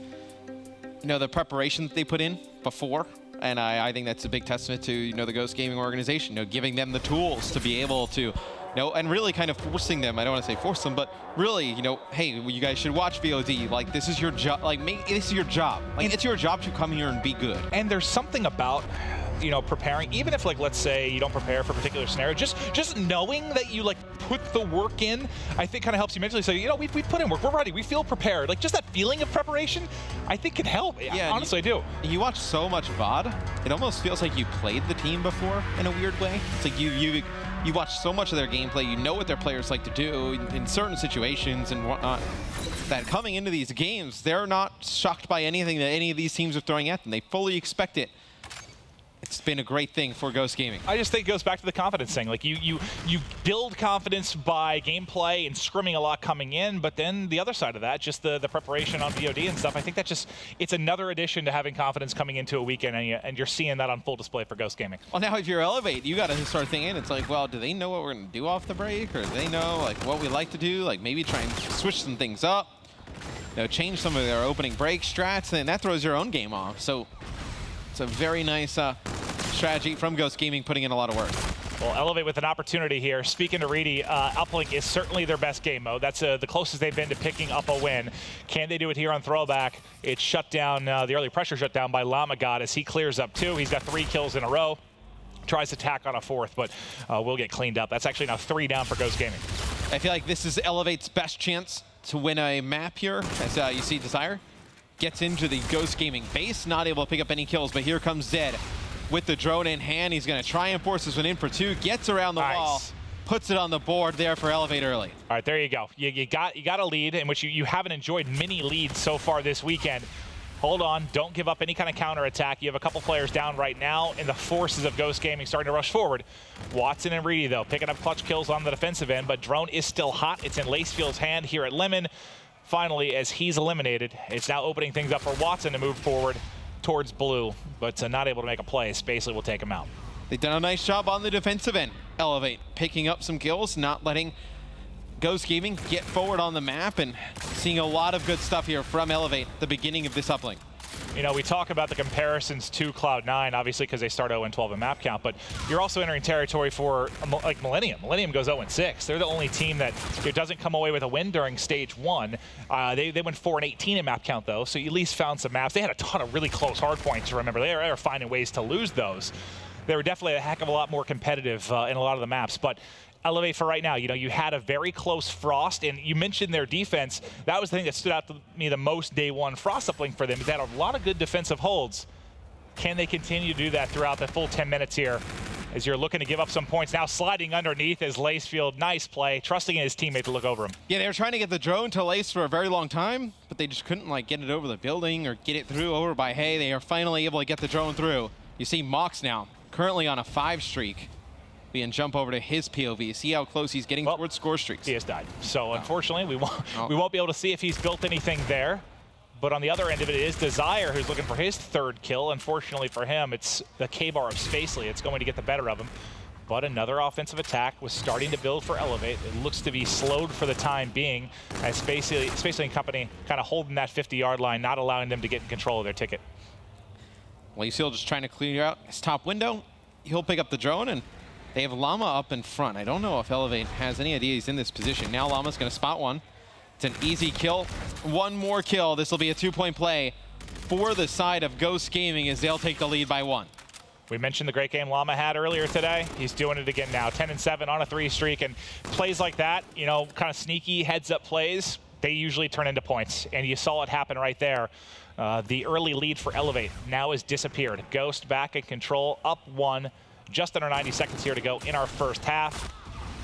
you know, the preparation that they put in before, and I think that's a big testament to, you know, the Ghost Gaming organization, you know, giving them the tools to be able to, you know, and really kind of forcing them. I don't want to say force them, but really, you know, hey, you guys should watch VOD. Like, this is your job. Like, this is your job. Like, it's your job to come here and be good. And there's something about, you know, preparing, even if, like, let's say you don't prepare for a particular scenario, just knowing that you, like, put the work in, I think kind of helps you mentally say, you know, we put in work, we're ready, we feel prepared. Like, just that feeling of preparation, I think can help. Yeah, honestly, I do. You watch so much VOD, it almost feels like you played the team before in a weird way. It's like you watch so much of their gameplay, you know what their players like to do in certain situations and whatnot, that coming into these games, they're not shocked by anything that any of these teams are throwing at them. They fully expect it. It's been a great thing for Ghost Gaming. I just think it goes back to the confidence thing. Like, you build confidence by gameplay and scrimming a lot coming in, but then the other side of that, just the preparation on VOD and stuff, I think that just, it's another addition to having confidence coming into a weekend, and you're seeing that on full display for Ghost Gaming. Well, now if you're Elevate, you got to start thinking, it's like, well, do they know what we're going to do off the break? Or do they know, like, what we like to do? Like, maybe try and switch some things up, you know, change some of their opening break strats, and that throws your own game off. So it's a very nice strategy from Ghost Gaming, putting in a lot of work. Well, Elevate with an opportunity here. Speaking to Reedy, uplink is certainly their best game mode. That's the closest they've been to picking up a win. Can they do it here on throwback? It's shut down, the early pressure shut down by Llama God as he clears up 2. He's got 3 kills in a row. Tries to tack on a 4th, but will get cleaned up. That's actually now 3 down for Ghost Gaming. I feel like this is Elevate's best chance to win a map here. As you see, Desire gets into the Ghost Gaming base, not able to pick up any kills, but here comes Zed with the drone in hand. He's going to try and force this one in for 2, gets around the wall, puts it on the board there for Elevate early. All right, there you go. You got a lead in which you haven't enjoyed many leads so far this weekend. Hold on, don't give up any kind of counterattack. You have a couple players down right now, and the forces of Ghost Gaming starting to rush forward. Watson and Reedy, though, picking up clutch kills on the defensive end, but drone is still hot. It's in Lacefield's hand here at Lemon. Finally, as he's eliminated, it's now opening things up for Watson to move forward towards blue, but not able to make a play. Spacely will take him out. They've done a nice job on the defensive end. Elevate picking up some kills, not letting Ghost Gaming get forward on the map, and seeing a lot of good stuff here from Elevate at the beginning of this uplink. You know, we talk about the comparisons to Cloud9, obviously, because they start 0-12 in map count, but you're also entering territory for, like, Millennium. Millennium goes 0-6. They're the only team that doesn't come away with a win during Stage 1. They went 4-18 in map count, though, so you at least found some maps. They had a ton of really close hard points, remember. They were finding ways to lose those. They were definitely a heck of a lot more competitive in a lot of the maps, but Elevate for right now, you know, you had a very close Frost, and you mentioned their defense. That was the thing that stood out to me the most day one Frost uplink for them. They had a lot of good defensive holds. Can they continue to do that throughout the full 10 minutes here as you're looking to give up some points? Now sliding underneath is Lacefield. Nice play, trusting in his teammate to look over him. Yeah, they were trying to get the drone to Lace for a very long time, but they just couldn't, like, get it over the building or get it through over by Hay. They are finally able to get the drone through. You see Mox now, currently on a 5 streak. And jump over to his POV. See how close he's getting towards score streaks. He has died. So unfortunately, we won't be able to see if he's built anything there. But on the other end of it is Desire, who's looking for his 3rd kill. Unfortunately for him, it's the K-bar of Spacely. It's going to get the better of him. But another offensive attack was starting to build for Elevate. It looks to be slowed for the time being as Spacely and company kind of holding that 50-yard line, not allowing them to get in control of their ticket. Lacefield just trying to clear out his top window. He'll pick up the drone, and they have Llama up in front. I don't know if Elevate has any idea he's in this position. Now Llama's going to spot one. It's an easy kill. One more kill. This will be a 2-point play for the side of Ghost Gaming as they'll take the lead by 1. We mentioned the great game Llama had earlier today. He's doing it again now. 10-7 on a 3 streak, and plays like that, you know, kind of sneaky heads-up plays, they usually turn into points, and you saw it happen right there. The early lead for Elevate now has disappeared. Ghost back in control, up 1, just under 90 seconds here to go in our first half.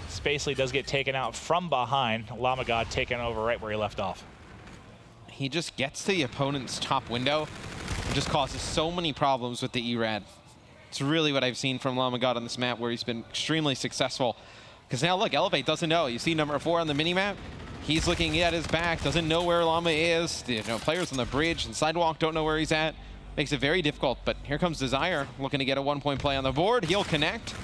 Spacely does get taken out from behind. Llama God taking over right where he left off. He just gets to the opponent's top window and just causes so many problems with the ERAD. It's really what I've seen from Llama God on this map, where he's been extremely successful. Because now, look, Elevate doesn't know. You see number 4 on the minimap? He's looking at his back, doesn't know where Llama is. You know, players on the bridge and sidewalk don't know where he's at. Makes it very difficult, but here comes Desire, looking to get a 1-point play on the board. He'll connect.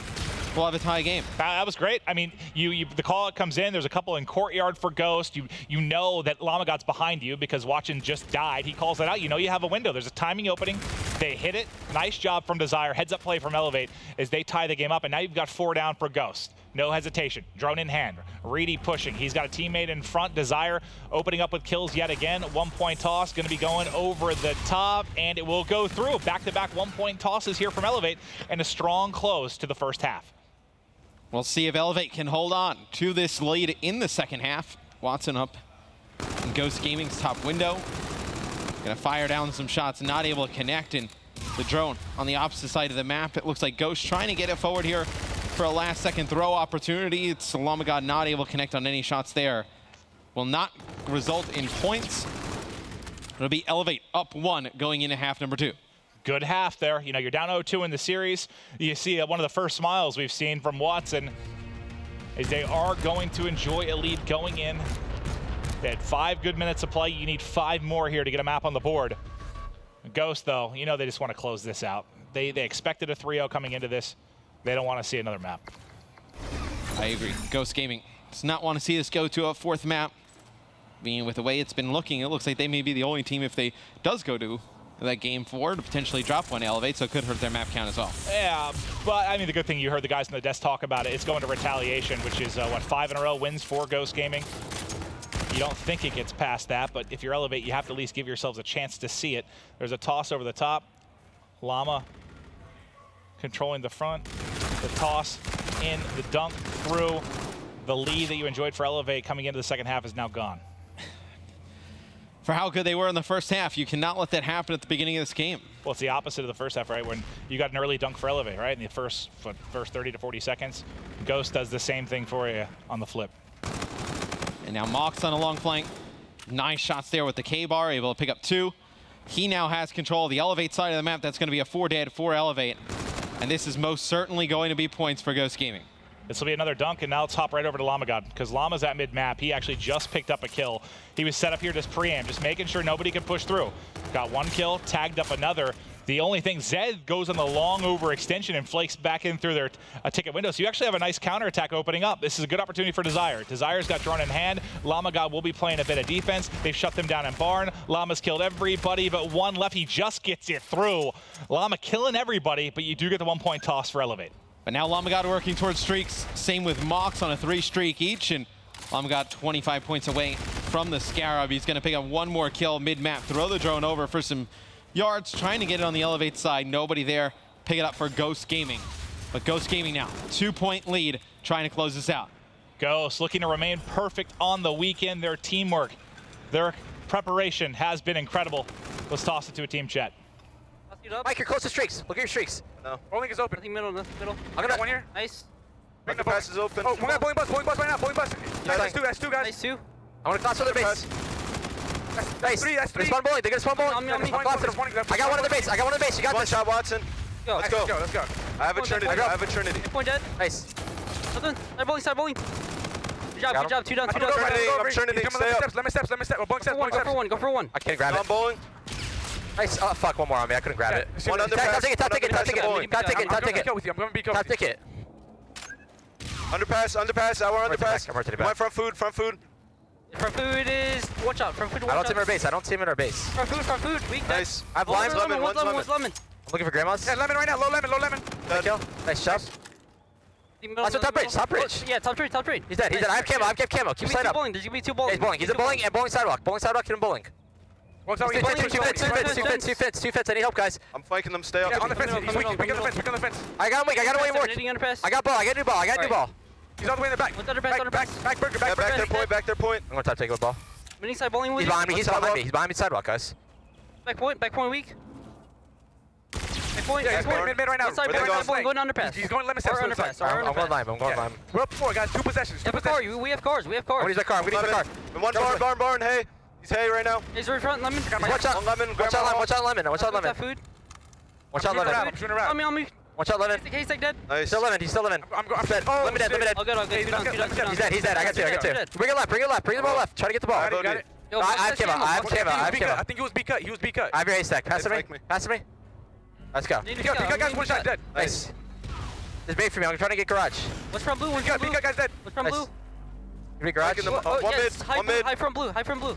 We'll have a tie game. That was great. I mean, the call comes in. There's a couple in courtyard for Ghost. You know that Llama God's behind you because Watchin just died. He calls that out. You know you have a window. There's a timing opening. They hit it. Nice job from Desire. Heads up play from Elevate as they tie the game up. And now you've got 4 down for Ghost. No hesitation. Drone in hand. Reedy pushing. He's got a teammate in front. Desire opening up with kills yet again. 1-point toss. Going to be going over the top. And it will go through. Back-to-back 1-point tosses here from Elevate. And a strong close to the first half. We'll see if Elevate can hold on to this lead in the second half. Watson up in Ghost Gaming's top window. Gonna fire down some shots, not able to connect, and the drone on the opposite side of the map. It looks like Ghost trying to get it forward here for a last-second throw opportunity. It's Llama God not able to connect on any shots there. Will not result in points. It'll be Elevate up 1 going into half number 2. Good half there. You know, you're down 0-2 in the series. You see one of the first smiles we've seen from Watson is they are going to enjoy a lead going in. They had 5 good minutes of play. You need 5 more here to get a map on the board. Ghost, though, you know they just want to close this out. They expected a 3-0 coming into this. They don't want to see another map. I agree. Ghost Gaming does not want to see this go to a 4th map. Being with the way it's been looking, it looks like they may be the only team, if they does go to that game 4, to potentially drop 1 Elevate, so it could hurt their map count as well. Yeah, but I mean, the good thing, you heard the guys on the desk talk about it, it's going to retaliation, which is, what, 5 in a row wins for Ghost Gaming. You don't think it gets past that, but if you're Elevate, you have to at least give yourselves a chance to see it. There's a toss over the top. Llama controlling the front. The toss in, the dunk through. The lead that you enjoyed for Elevate coming into the second half is now gone. For how good they were in the first half, you cannot let that happen at the beginning of this game. Well, it's the opposite of the first half, right? When you got an early dunk for Elevate, right? In the first 30 to 40 seconds. Ghost does the same thing for you on the flip. And now Mox on a long flank. Nice shots there with the K-bar, able to pick up 2. He now has control of the Elevate side of the map. That's going to be a 4 dead, 4 Elevate. And this is most certainly going to be points for Ghost Gaming. This will be another dunk, and now let's hop right over to Llama God, because Llama's at mid-map. He actually just picked up a kill. He was set up here just pre-aim, just making sure nobody can push through. Got 1 kill, tagged up another. The only thing, Zed goes on the long overextension and flakes back in through their ticket window. So you actually have a nice counterattack opening up. This is a good opportunity for Desire. Desire's got drone in hand. Llama God will be playing a bit of defense. They've shut them down in barn. Llama's killed everybody but 1 left. He just gets it through. Llama killing everybody, but you do get the 1-point toss for Elevate. But now Llama God working towards streaks. Same with Mox on a 3 streak each. And Llama God 25 points away from the Scarab. He's going to pick up 1 more kill mid-map. Throw the drone over for some yards. Trying to get it on the Elevate side. Nobody there. Pick it up for Ghost Gaming. But Ghost Gaming now, 2-point lead. Trying to close this out. Ghost looking to remain perfect on the weekend. Their teamwork, their preparation has been incredible. Let's toss it to a team chat. Mike, you're close to streaks. Look at your streaks. No. Bowling is open. Middle. I'm gonna 1 here. Nice. The pass is open. Oh, one guy bowling bus right now. Bowling bus. Nice, that's 2 guys. Nice 2. I want to class on their base. Nice. 3, that's 3. They're spawn bowling. They're gonna spawn bowling. I got one on the base. You got this. One shot, Watson. Let's go. I have a Trinity. Point dead. Nice. They're bowling. Good job. 2 down. I'm Trinity. Stay up. Let me step. Go for one. I can't grab it. I'm bowling. Nice. Oh, fuck, 1 more on me. I couldn't grab it. One under pass. Top ticket. I'm gonna be Top ticket. Underpass. Our underpass. One front food. Front food is... Watch out. Front food. I don't team in our base. Front food. Weak. Nice. I have lime. One's lemon. I'm looking for grandmas. Yeah, lemon right now. Low lemon. Good kill. Nice job. That's a top bridge. Yeah, top trade. He's dead. I have camo. Keep slide up. There's gonna be 2 bowling. Yeah, he's bowling. He's a bowling and bowling sidewalk. Hit him bowling. Two fits. I need help, guys. I'm flanking them. Stay up. Yeah, on the fence. He's weak. Weak on the fence. Weak on the fence. I got him weak. I got him way more. I got ball. I got new ball. New ball. He's all the way in the back. Back burger. Back their point. I'm gonna tap take a ball. Mini side bowling with He's behind me. He's behind me. Sidewalk, guys. Back point weak. Back point. Yeah, he's mid right now. Inside going underpass. He's going lemon steps. I'm going lime. We're up 4, guys. 2 possessions. We have cars. We need the car. And one barn. Hey. He's hay right now. He's right front. Lemon. Watch out, lemon. Watch out, lemon. Watch out, lemon. I'm shooting around. On me. Watch out, lemon. He's like dead. He's still living. I'm dead. Lemon dead. I'll go. He's dead. I got two. Bring it left. Bring the ball left. Try to get the ball. I got it. Yo, I have Kiva. I think he was B cut. I have your ace stack. Pass to me. Let's go. B cut, guys. One shot dead. Nice. There's bait for me. I'm trying to get garage. What's from blue? B cut, guys dead. What's from blue? Give me garage. One mid. High from blue.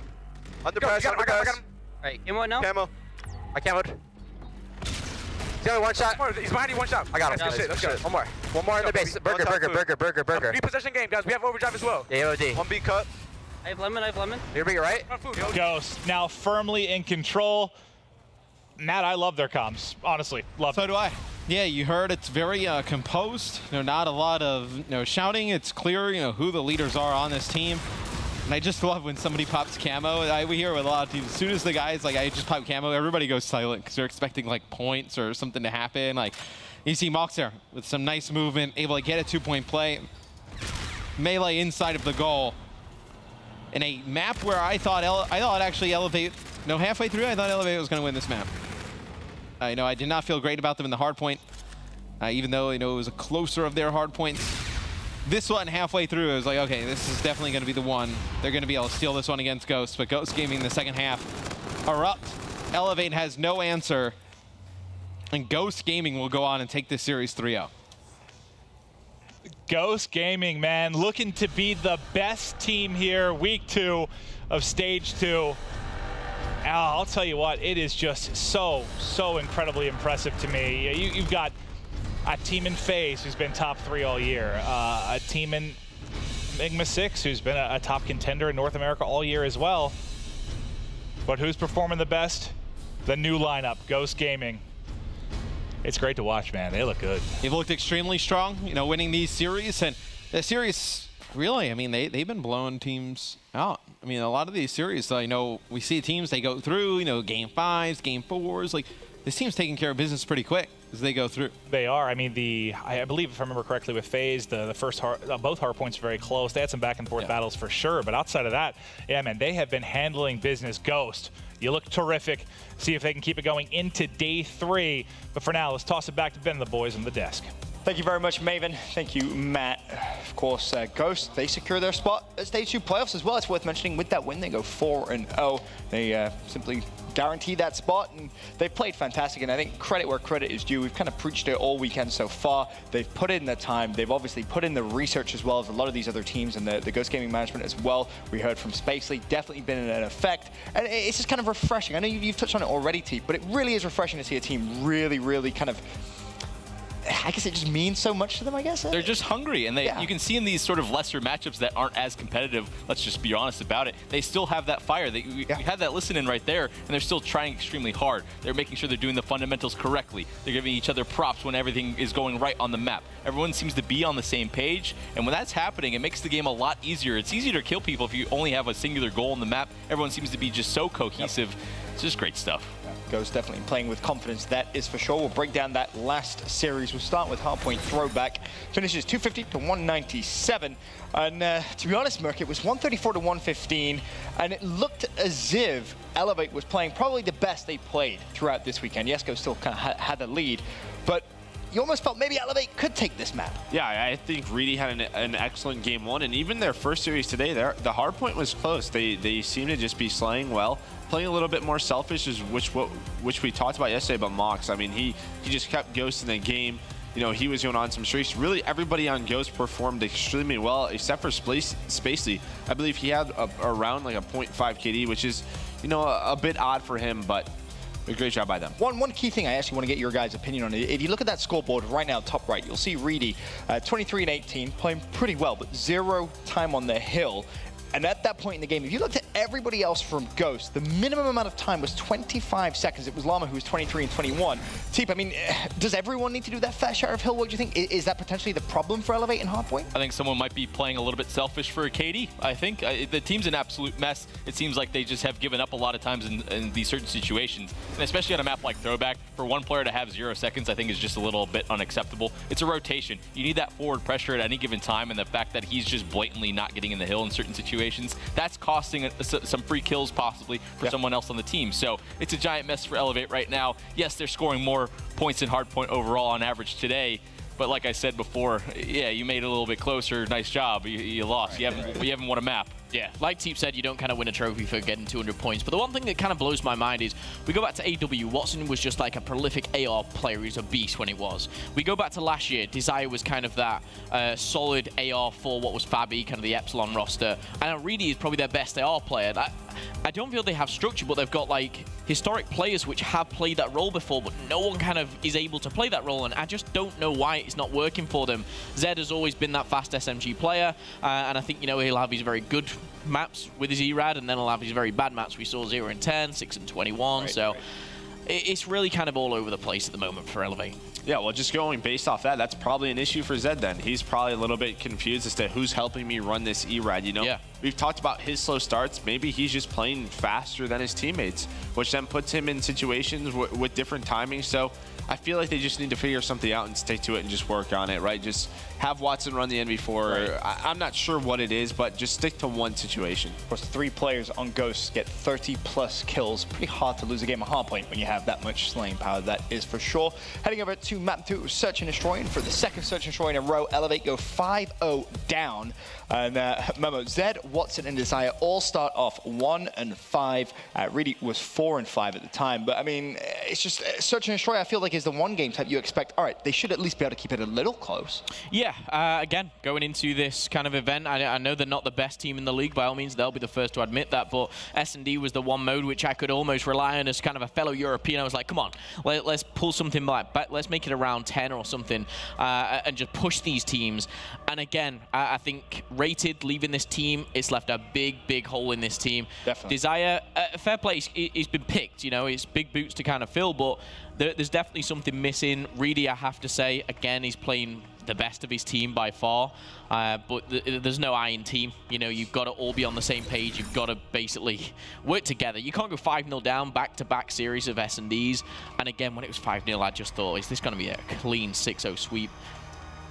Underpass. All right, game one now. Camo. I camoed. He's got one shot. He's behind you, one shot. I got him. Let's go. One more in the base. Burger. 3-possession game, guys. We have overdrive as well. Yeah, OD. 1 B cut. I have lemon. You're big, right? Ghost now firmly in control. Matt, I love their comms. Honestly, love them. So do I. Yeah, you heard it's very composed. Not a lot of shouting. It's clear, who the leaders are on this team. And I just love when somebody pops camo. We hear with a lot of teams, as soon as the guys, I just pop camo, everybody goes silent because they're expecting, points or something to happen. You see Mox there with some nice movement, able to get a 2-point play. Melee inside of the goal. In a map where I thought actually Elevate, halfway through, I thought Elevate was going to win this map. I did not feel great about them in the hard point, even though, it was a closer of their hard points. This one, halfway through, I was like, okay, this is definitely going to be the one. They're going to be able to steal this one against Ghost, but Ghost Gaming in the second half erupt. Elevate has no answer, and Ghost Gaming will go on and take this series 3-0. Ghost Gaming, man, looking to be the best team here, week 2 of stage 2. I'll tell you what, it is just so incredibly impressive to me. You've got a team in FaZe who's been top 3 all year, a team in Enigma 6 who's been a top contender in North America all year as well. But who's performing the best? The new lineup, Ghost Gaming. It's great to watch, man. They look good. They've looked extremely strong, winning these series. And the series, really, they've been blowing teams out. A lot of these series, we see teams, they go through, game 5s, game 4s. This team's taking care of business pretty quick as they go through. They are. I believe, if I remember correctly, with FaZe, the first both hard points are very close. They had some back and forth battles for sure, but outside of that, yeah, man, they have been handling business. Ghost, you look terrific. See if they can keep it going into day 3. But for now, let's toss it back to Ben and the boys on the desk. Thank you very much, Maven. Thank you, Matt. Of course, Ghost, they secure their spot at Stage 2 playoffs as well. It's worth mentioning with that win, they go 4-0. They simply guarantee that spot, and they've played fantastic, and I think credit where credit is due. We've kind of preached it all weekend so far. They've put in the time. They've obviously put in the research as well as a lot of these other teams and the Ghost Gaming management as well. We heard from Spacely, definitely been in effect, and it's just kind of refreshing. I know you've touched on it already, T, but it really is refreshing to see a team really kind of, I guess it just means so much to them, I guess. They're just hungry, and you can see in these sort of lesser matchups that aren't as competitive, let's just be honest about it, they still have that fire. We had that listen-in right there, and they're still trying extremely hard. They're making sure they're doing the fundamentals correctly. They're giving each other props when everything is going right on the map. Everyone seems to be on the same page, and when that's happening, it makes the game a lot easier. It's easier to kill people if you only have a singular goal on the map. Everyone seems to be just so cohesive. It's just great stuff. Ghost definitely playing with confidence, that is for sure. We'll break down that last series. We'll start with Hardpoint Throwback. Finishes 250 to 197. And to be honest, Merc, it was 134 to 115. And it looked as if Elevate was playing probably the best they played throughout this weekend. Yes, Ghost still kind of had the lead. But you almost felt maybe Elevate could take this map. Yeah, I think Reedy had an excellent game 1, and even their first series today, the hard point was close. They seem to just be slaying well, playing a little bit more selfish, which we talked about yesterday about Mox. he just kept Ghost in the game. He was going on some streaks. Really, everybody on Ghost performed extremely well, except for Spacely. I believe he had around like a 0.5 KD, which is, a bit odd for him, but a great job by them. One key thing I actually want to get your guys' opinion on. If you look at that scoreboard right now, top right, you'll see Reedy, 23 and 18, playing pretty well, but 0 time on the hill. And at that point in the game, if you looked at everybody else from Ghost, the minimum amount of time was 25 seconds. It was Llama who was 23 and 21. Teep, I mean, does everyone need to do that fair share of hill? What do you think? Is that potentially the problem for Elevate and Hardpoint? I think someone might be playing a little bit selfish for KD, I think. The team's an absolute mess. It seems like they just have given up a lot of times in these certain situations. And especially on a map like Throwback, for one player to have 0 seconds, I think is just a little bit unacceptable. It's a rotation. You need that forward pressure at any given time, and the fact that he's just blatantly not getting in the hill in certain situations, that's costing some free kills possibly for someone else on the team. So it's a giant mess for Elevate right now. Yes, they're scoring more points in Hardpoint overall on average today, but like I said before, yeah, you made it a little bit closer. Nice job. You lost. You haven't won a map. Yeah, like Teep said, you don't kind of win a trophy for getting 200 points. But the one thing that kind of blows my mind is we go back to AW. Watson was just like a prolific AR player. He was a beast when it was. We go back to last year. Desire was kind of that solid AR for what was Fabi, kind of the Epsilon roster. And Reedy is probably their best AR player. I don't feel they have structure, but they've got like historic players which have played that role before, but no one kind of is able to play that role. And I just don't know why it's not working for them. Zed has always been that fast SMG player. And I think, you know, he'll have his very good maps with his ERAD, and then he'll have his very bad maps. We saw 0 and 10, 6 and 21, so it's really kind of all over the place at the moment for Elevate. Yeah, well, just going based off that, that's probably an issue for Zed then. He's probably a little bit confused as to who's helping me run this ERAD, you know? Yeah. We've talked about his slow starts. Maybe he's just playing faster than his teammates, which then puts him in situations with different timings. So I feel like they just need to figure something out and stick to it and just work on it, right? Just have Watson run the NV4. Right. I'm not sure what it is, but just stick to one situation. Of course, 3 players on Ghost get 30+ kills. Pretty hard to lose a game of Hardpoint when you have that much slaying power, that is for sure. Heading over to map 2, Search and Destroy, and for the second Search and Destroy in a row, Elevate go 5-0 down. And Memo, Zed, Watson, and Desire all start off 1 and 5. Really was 4 and 5 at the time. But I mean, it's just Search and Destroy, I feel like, is the one game type you expect, all right, they should at least be able to keep it a little close. Yeah, again, going into this kind of event, I know they're not the best team in the league, by all means, they'll be the first to admit that, but S&D was the one mode which I could almost rely on as kind of a fellow European. I was like, come on, let's pull something like, let's make it around 10 or something, and just push these teams. And again, I think Rated leaving this team, it's left a big hole in this team. Definitely. Desire, fair play, he's been picked, you know, it's big boots to kind of fill, but there's definitely something missing. Reedy, I have to say, again, he's playing the best of his team by far, but there's no iron team. You know, you've got to all be on the same page. You've got to basically work together. You can't go 5-0 down, back-to-back series of S&Ds. And again, when it was 5-0, I just thought, is this going to be a clean 6-0 sweep?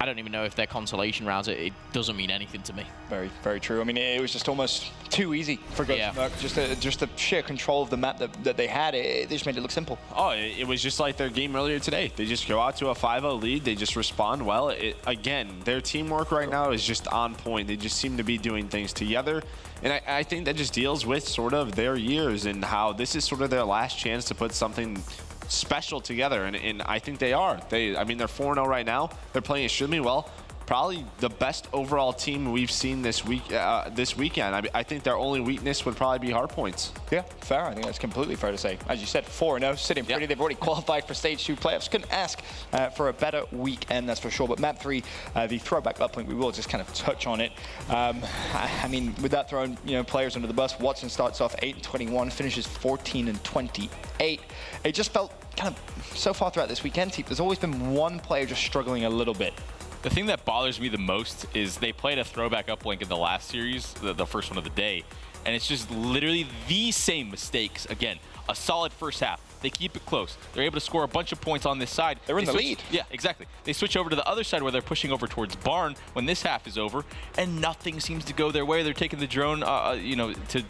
I don't even know if they're consolation rounds. It doesn't mean anything to me. Very true. I mean, it was just almost too easy for Ghost to Merc. Just the sheer control of the map that they had, they just made it look simple. Oh, it was just like their game earlier today. They just go out to a 5-0 lead. They just respond well. Again, their teamwork right now is just on point. They just seem to be doing things together. And I think that just deals with sort of their years and how this is sort of their last chance to put something special together, and I think they are. I mean, they're 4-0 right now. They're playing extremely well. Probably the best overall team we've seen this weekend. I think their only weakness would probably be hard points. Yeah, fair. I think that's completely fair to say. As you said, 4-0, sitting pretty. They've already qualified for Stage 2 playoffs. Couldn't ask for a better weekend, that's for sure. But map 3, the throwback uplink, we will just kind of touch on it. I mean, without throwing players under the bus, Watson starts off 8 and 21, finishes 14 and 28. It just felt kind of so far throughout this weekend, there's always been one player just struggling a little bit. The thing that bothers me the most is they played a throwback uplink in the last series, the first one of the day, and it's just literally the same mistakes. Again, a solid first half. They keep it close. They're able to score a bunch of points on this side. They're in the lead. Yeah, exactly. They switch over to the other side where they're pushing over towards Barn when this half is over, and nothing seems to go their way. They're taking the drone, to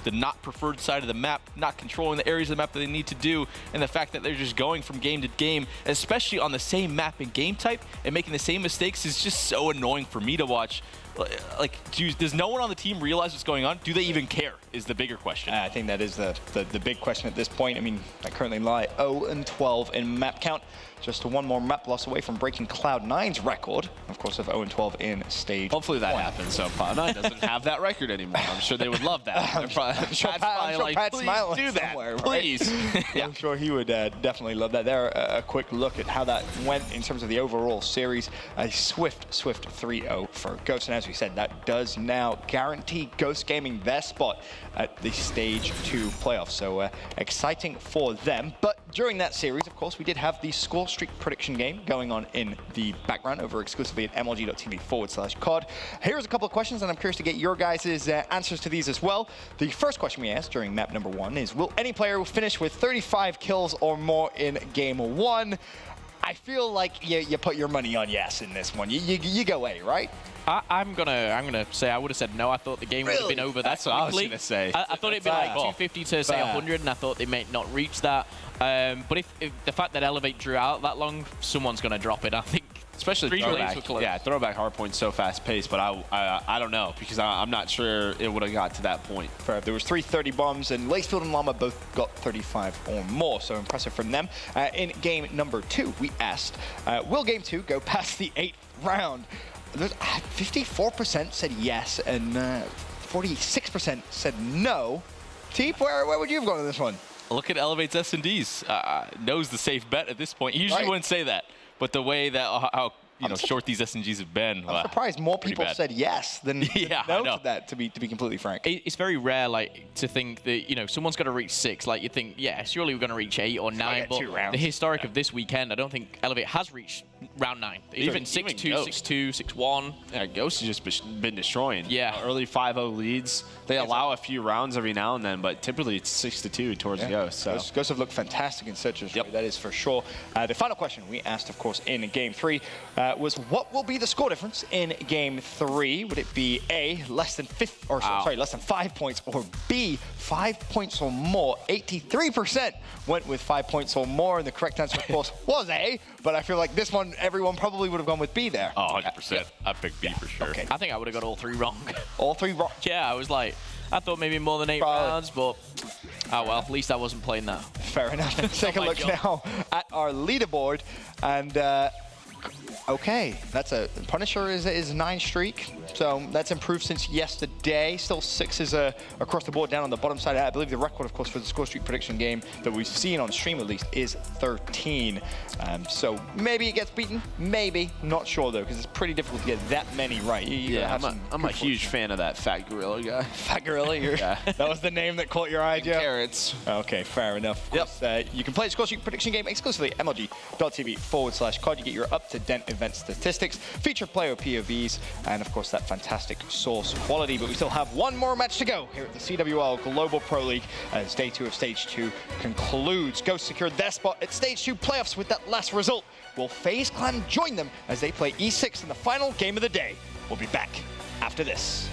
the not preferred side of the map, not controlling the areas of the map that they need to do, and the fact that they're just going from game to game, especially on the same map and game type, and making the same mistakes is just so annoying for me to watch. Like, does no one on the team realize what's going on? Do they even care is the bigger question. I think that is the big question at this point. I mean, I currently lie 0 and 12 in map count. Just one more map loss away from breaking Cloud9's record, of course, of 0 and 12 in stage. Hopefully that happens, so Cloud9 doesn't have that record anymore. I'm sure they would love that. I'm sure Pat's smiling do that, somewhere, please. Right? Yeah, I'm sure he would definitely love that. There, a quick look at how that went in terms of the overall series. A swift 3-0 for Ghost. And as we said, that does now guarantee Ghost Gaming their spot at the Stage 2 playoffs. So exciting for them. But during that series, of course, we did have the score streak prediction game going on in the background over exclusively at mlg.tv/COD. Here's a couple of questions, and I'm curious to get your guys' answers to these as well. The first question we asked during map number 1 is, will any player finish with 35 kills or more in game 1? I feel like you put your money on yes in this one. You go A, right? I'm gonna say I would have said no. I thought the game would have been over that quickly. That's what I was gonna say. I thought it'd be like 250 to say 100, and I thought they may not reach that. But if the fact that Elevate drew out that long, someone's gonna drop it. I think. Especially throwback. Yeah, throwback hardpoint's so fast paced, but I don't know because I'm not sure it would have got to that point. Fair. There was 3 30 bombs, and Lacefield and Llama both got 35 or more, so impressive from them. In game number 2, we asked, will game 2 go past the 8th round? 54% said yes, and 46% said no. Teep, where would you have gone in this one? Look at Elevate's S&Ds. No's the safe bet at this point. You usually wouldn't say that, but the way that how short these S&Gs have been. I'm surprised more people said yes than no to that, to be completely frank. It's very rare, like, to think that, someone's got to reach 6. Like, you think, yeah, surely we're going to reach 8 or 9, but the historic of this weekend, I don't think Elevate has reached round 9. Even 6-2, 6-2, 6-1. Yeah, Ghost has just been destroying. Yeah. Early 5-0 leads. They allow a few rounds every now and then, but typically it's 6-2 towards Ghost. So. Ghosts have looked fantastic in Search and Destroy, that is for sure. The final question we asked, of course, in game 3 was, what will be the score difference in game 3? Would it be A, less than 5 points, or B, 5 points or more? 83% went with 5 points or more, and the correct answer, of course, was A. But I feel like this one, everyone probably would have gone with B there. Oh, 100%. I picked B for sure. Okay. I think I would have got all 3 wrong. All 3 wrong? Yeah, I was like, I thought maybe more than 8 rounds, but oh well, at least I wasn't playing that. Fair enough. Let's take a look now at our leaderboard, and okay, that's a Punisher is 9 streak, so that's improved since yesterday. Still 6s across the board down on the bottom side. I believe the record, of course, for the score streak prediction game that we've seen on stream at least is 13. So maybe it gets beaten, maybe. Not sure though, because it's pretty difficult to get that many right. I'm a huge fan of that Fat Gorilla guy. Fat Gorilla, that was the name that caught your eye, Joe? Carrots. Okay, fair enough. Yep. You can play the score streak prediction game exclusively at mlg.tv/COD. You get your up-to-date event statistics, feature player POVs, and of course that fantastic source quality. But we still have one more match to go here at the CWL Global Pro League as day 2 of Stage 2 concludes. Ghost secured their spot at Stage 2 playoffs with that last result. Will FaZe Clan join them as they play E6 in the final game of the day? We'll be back after this.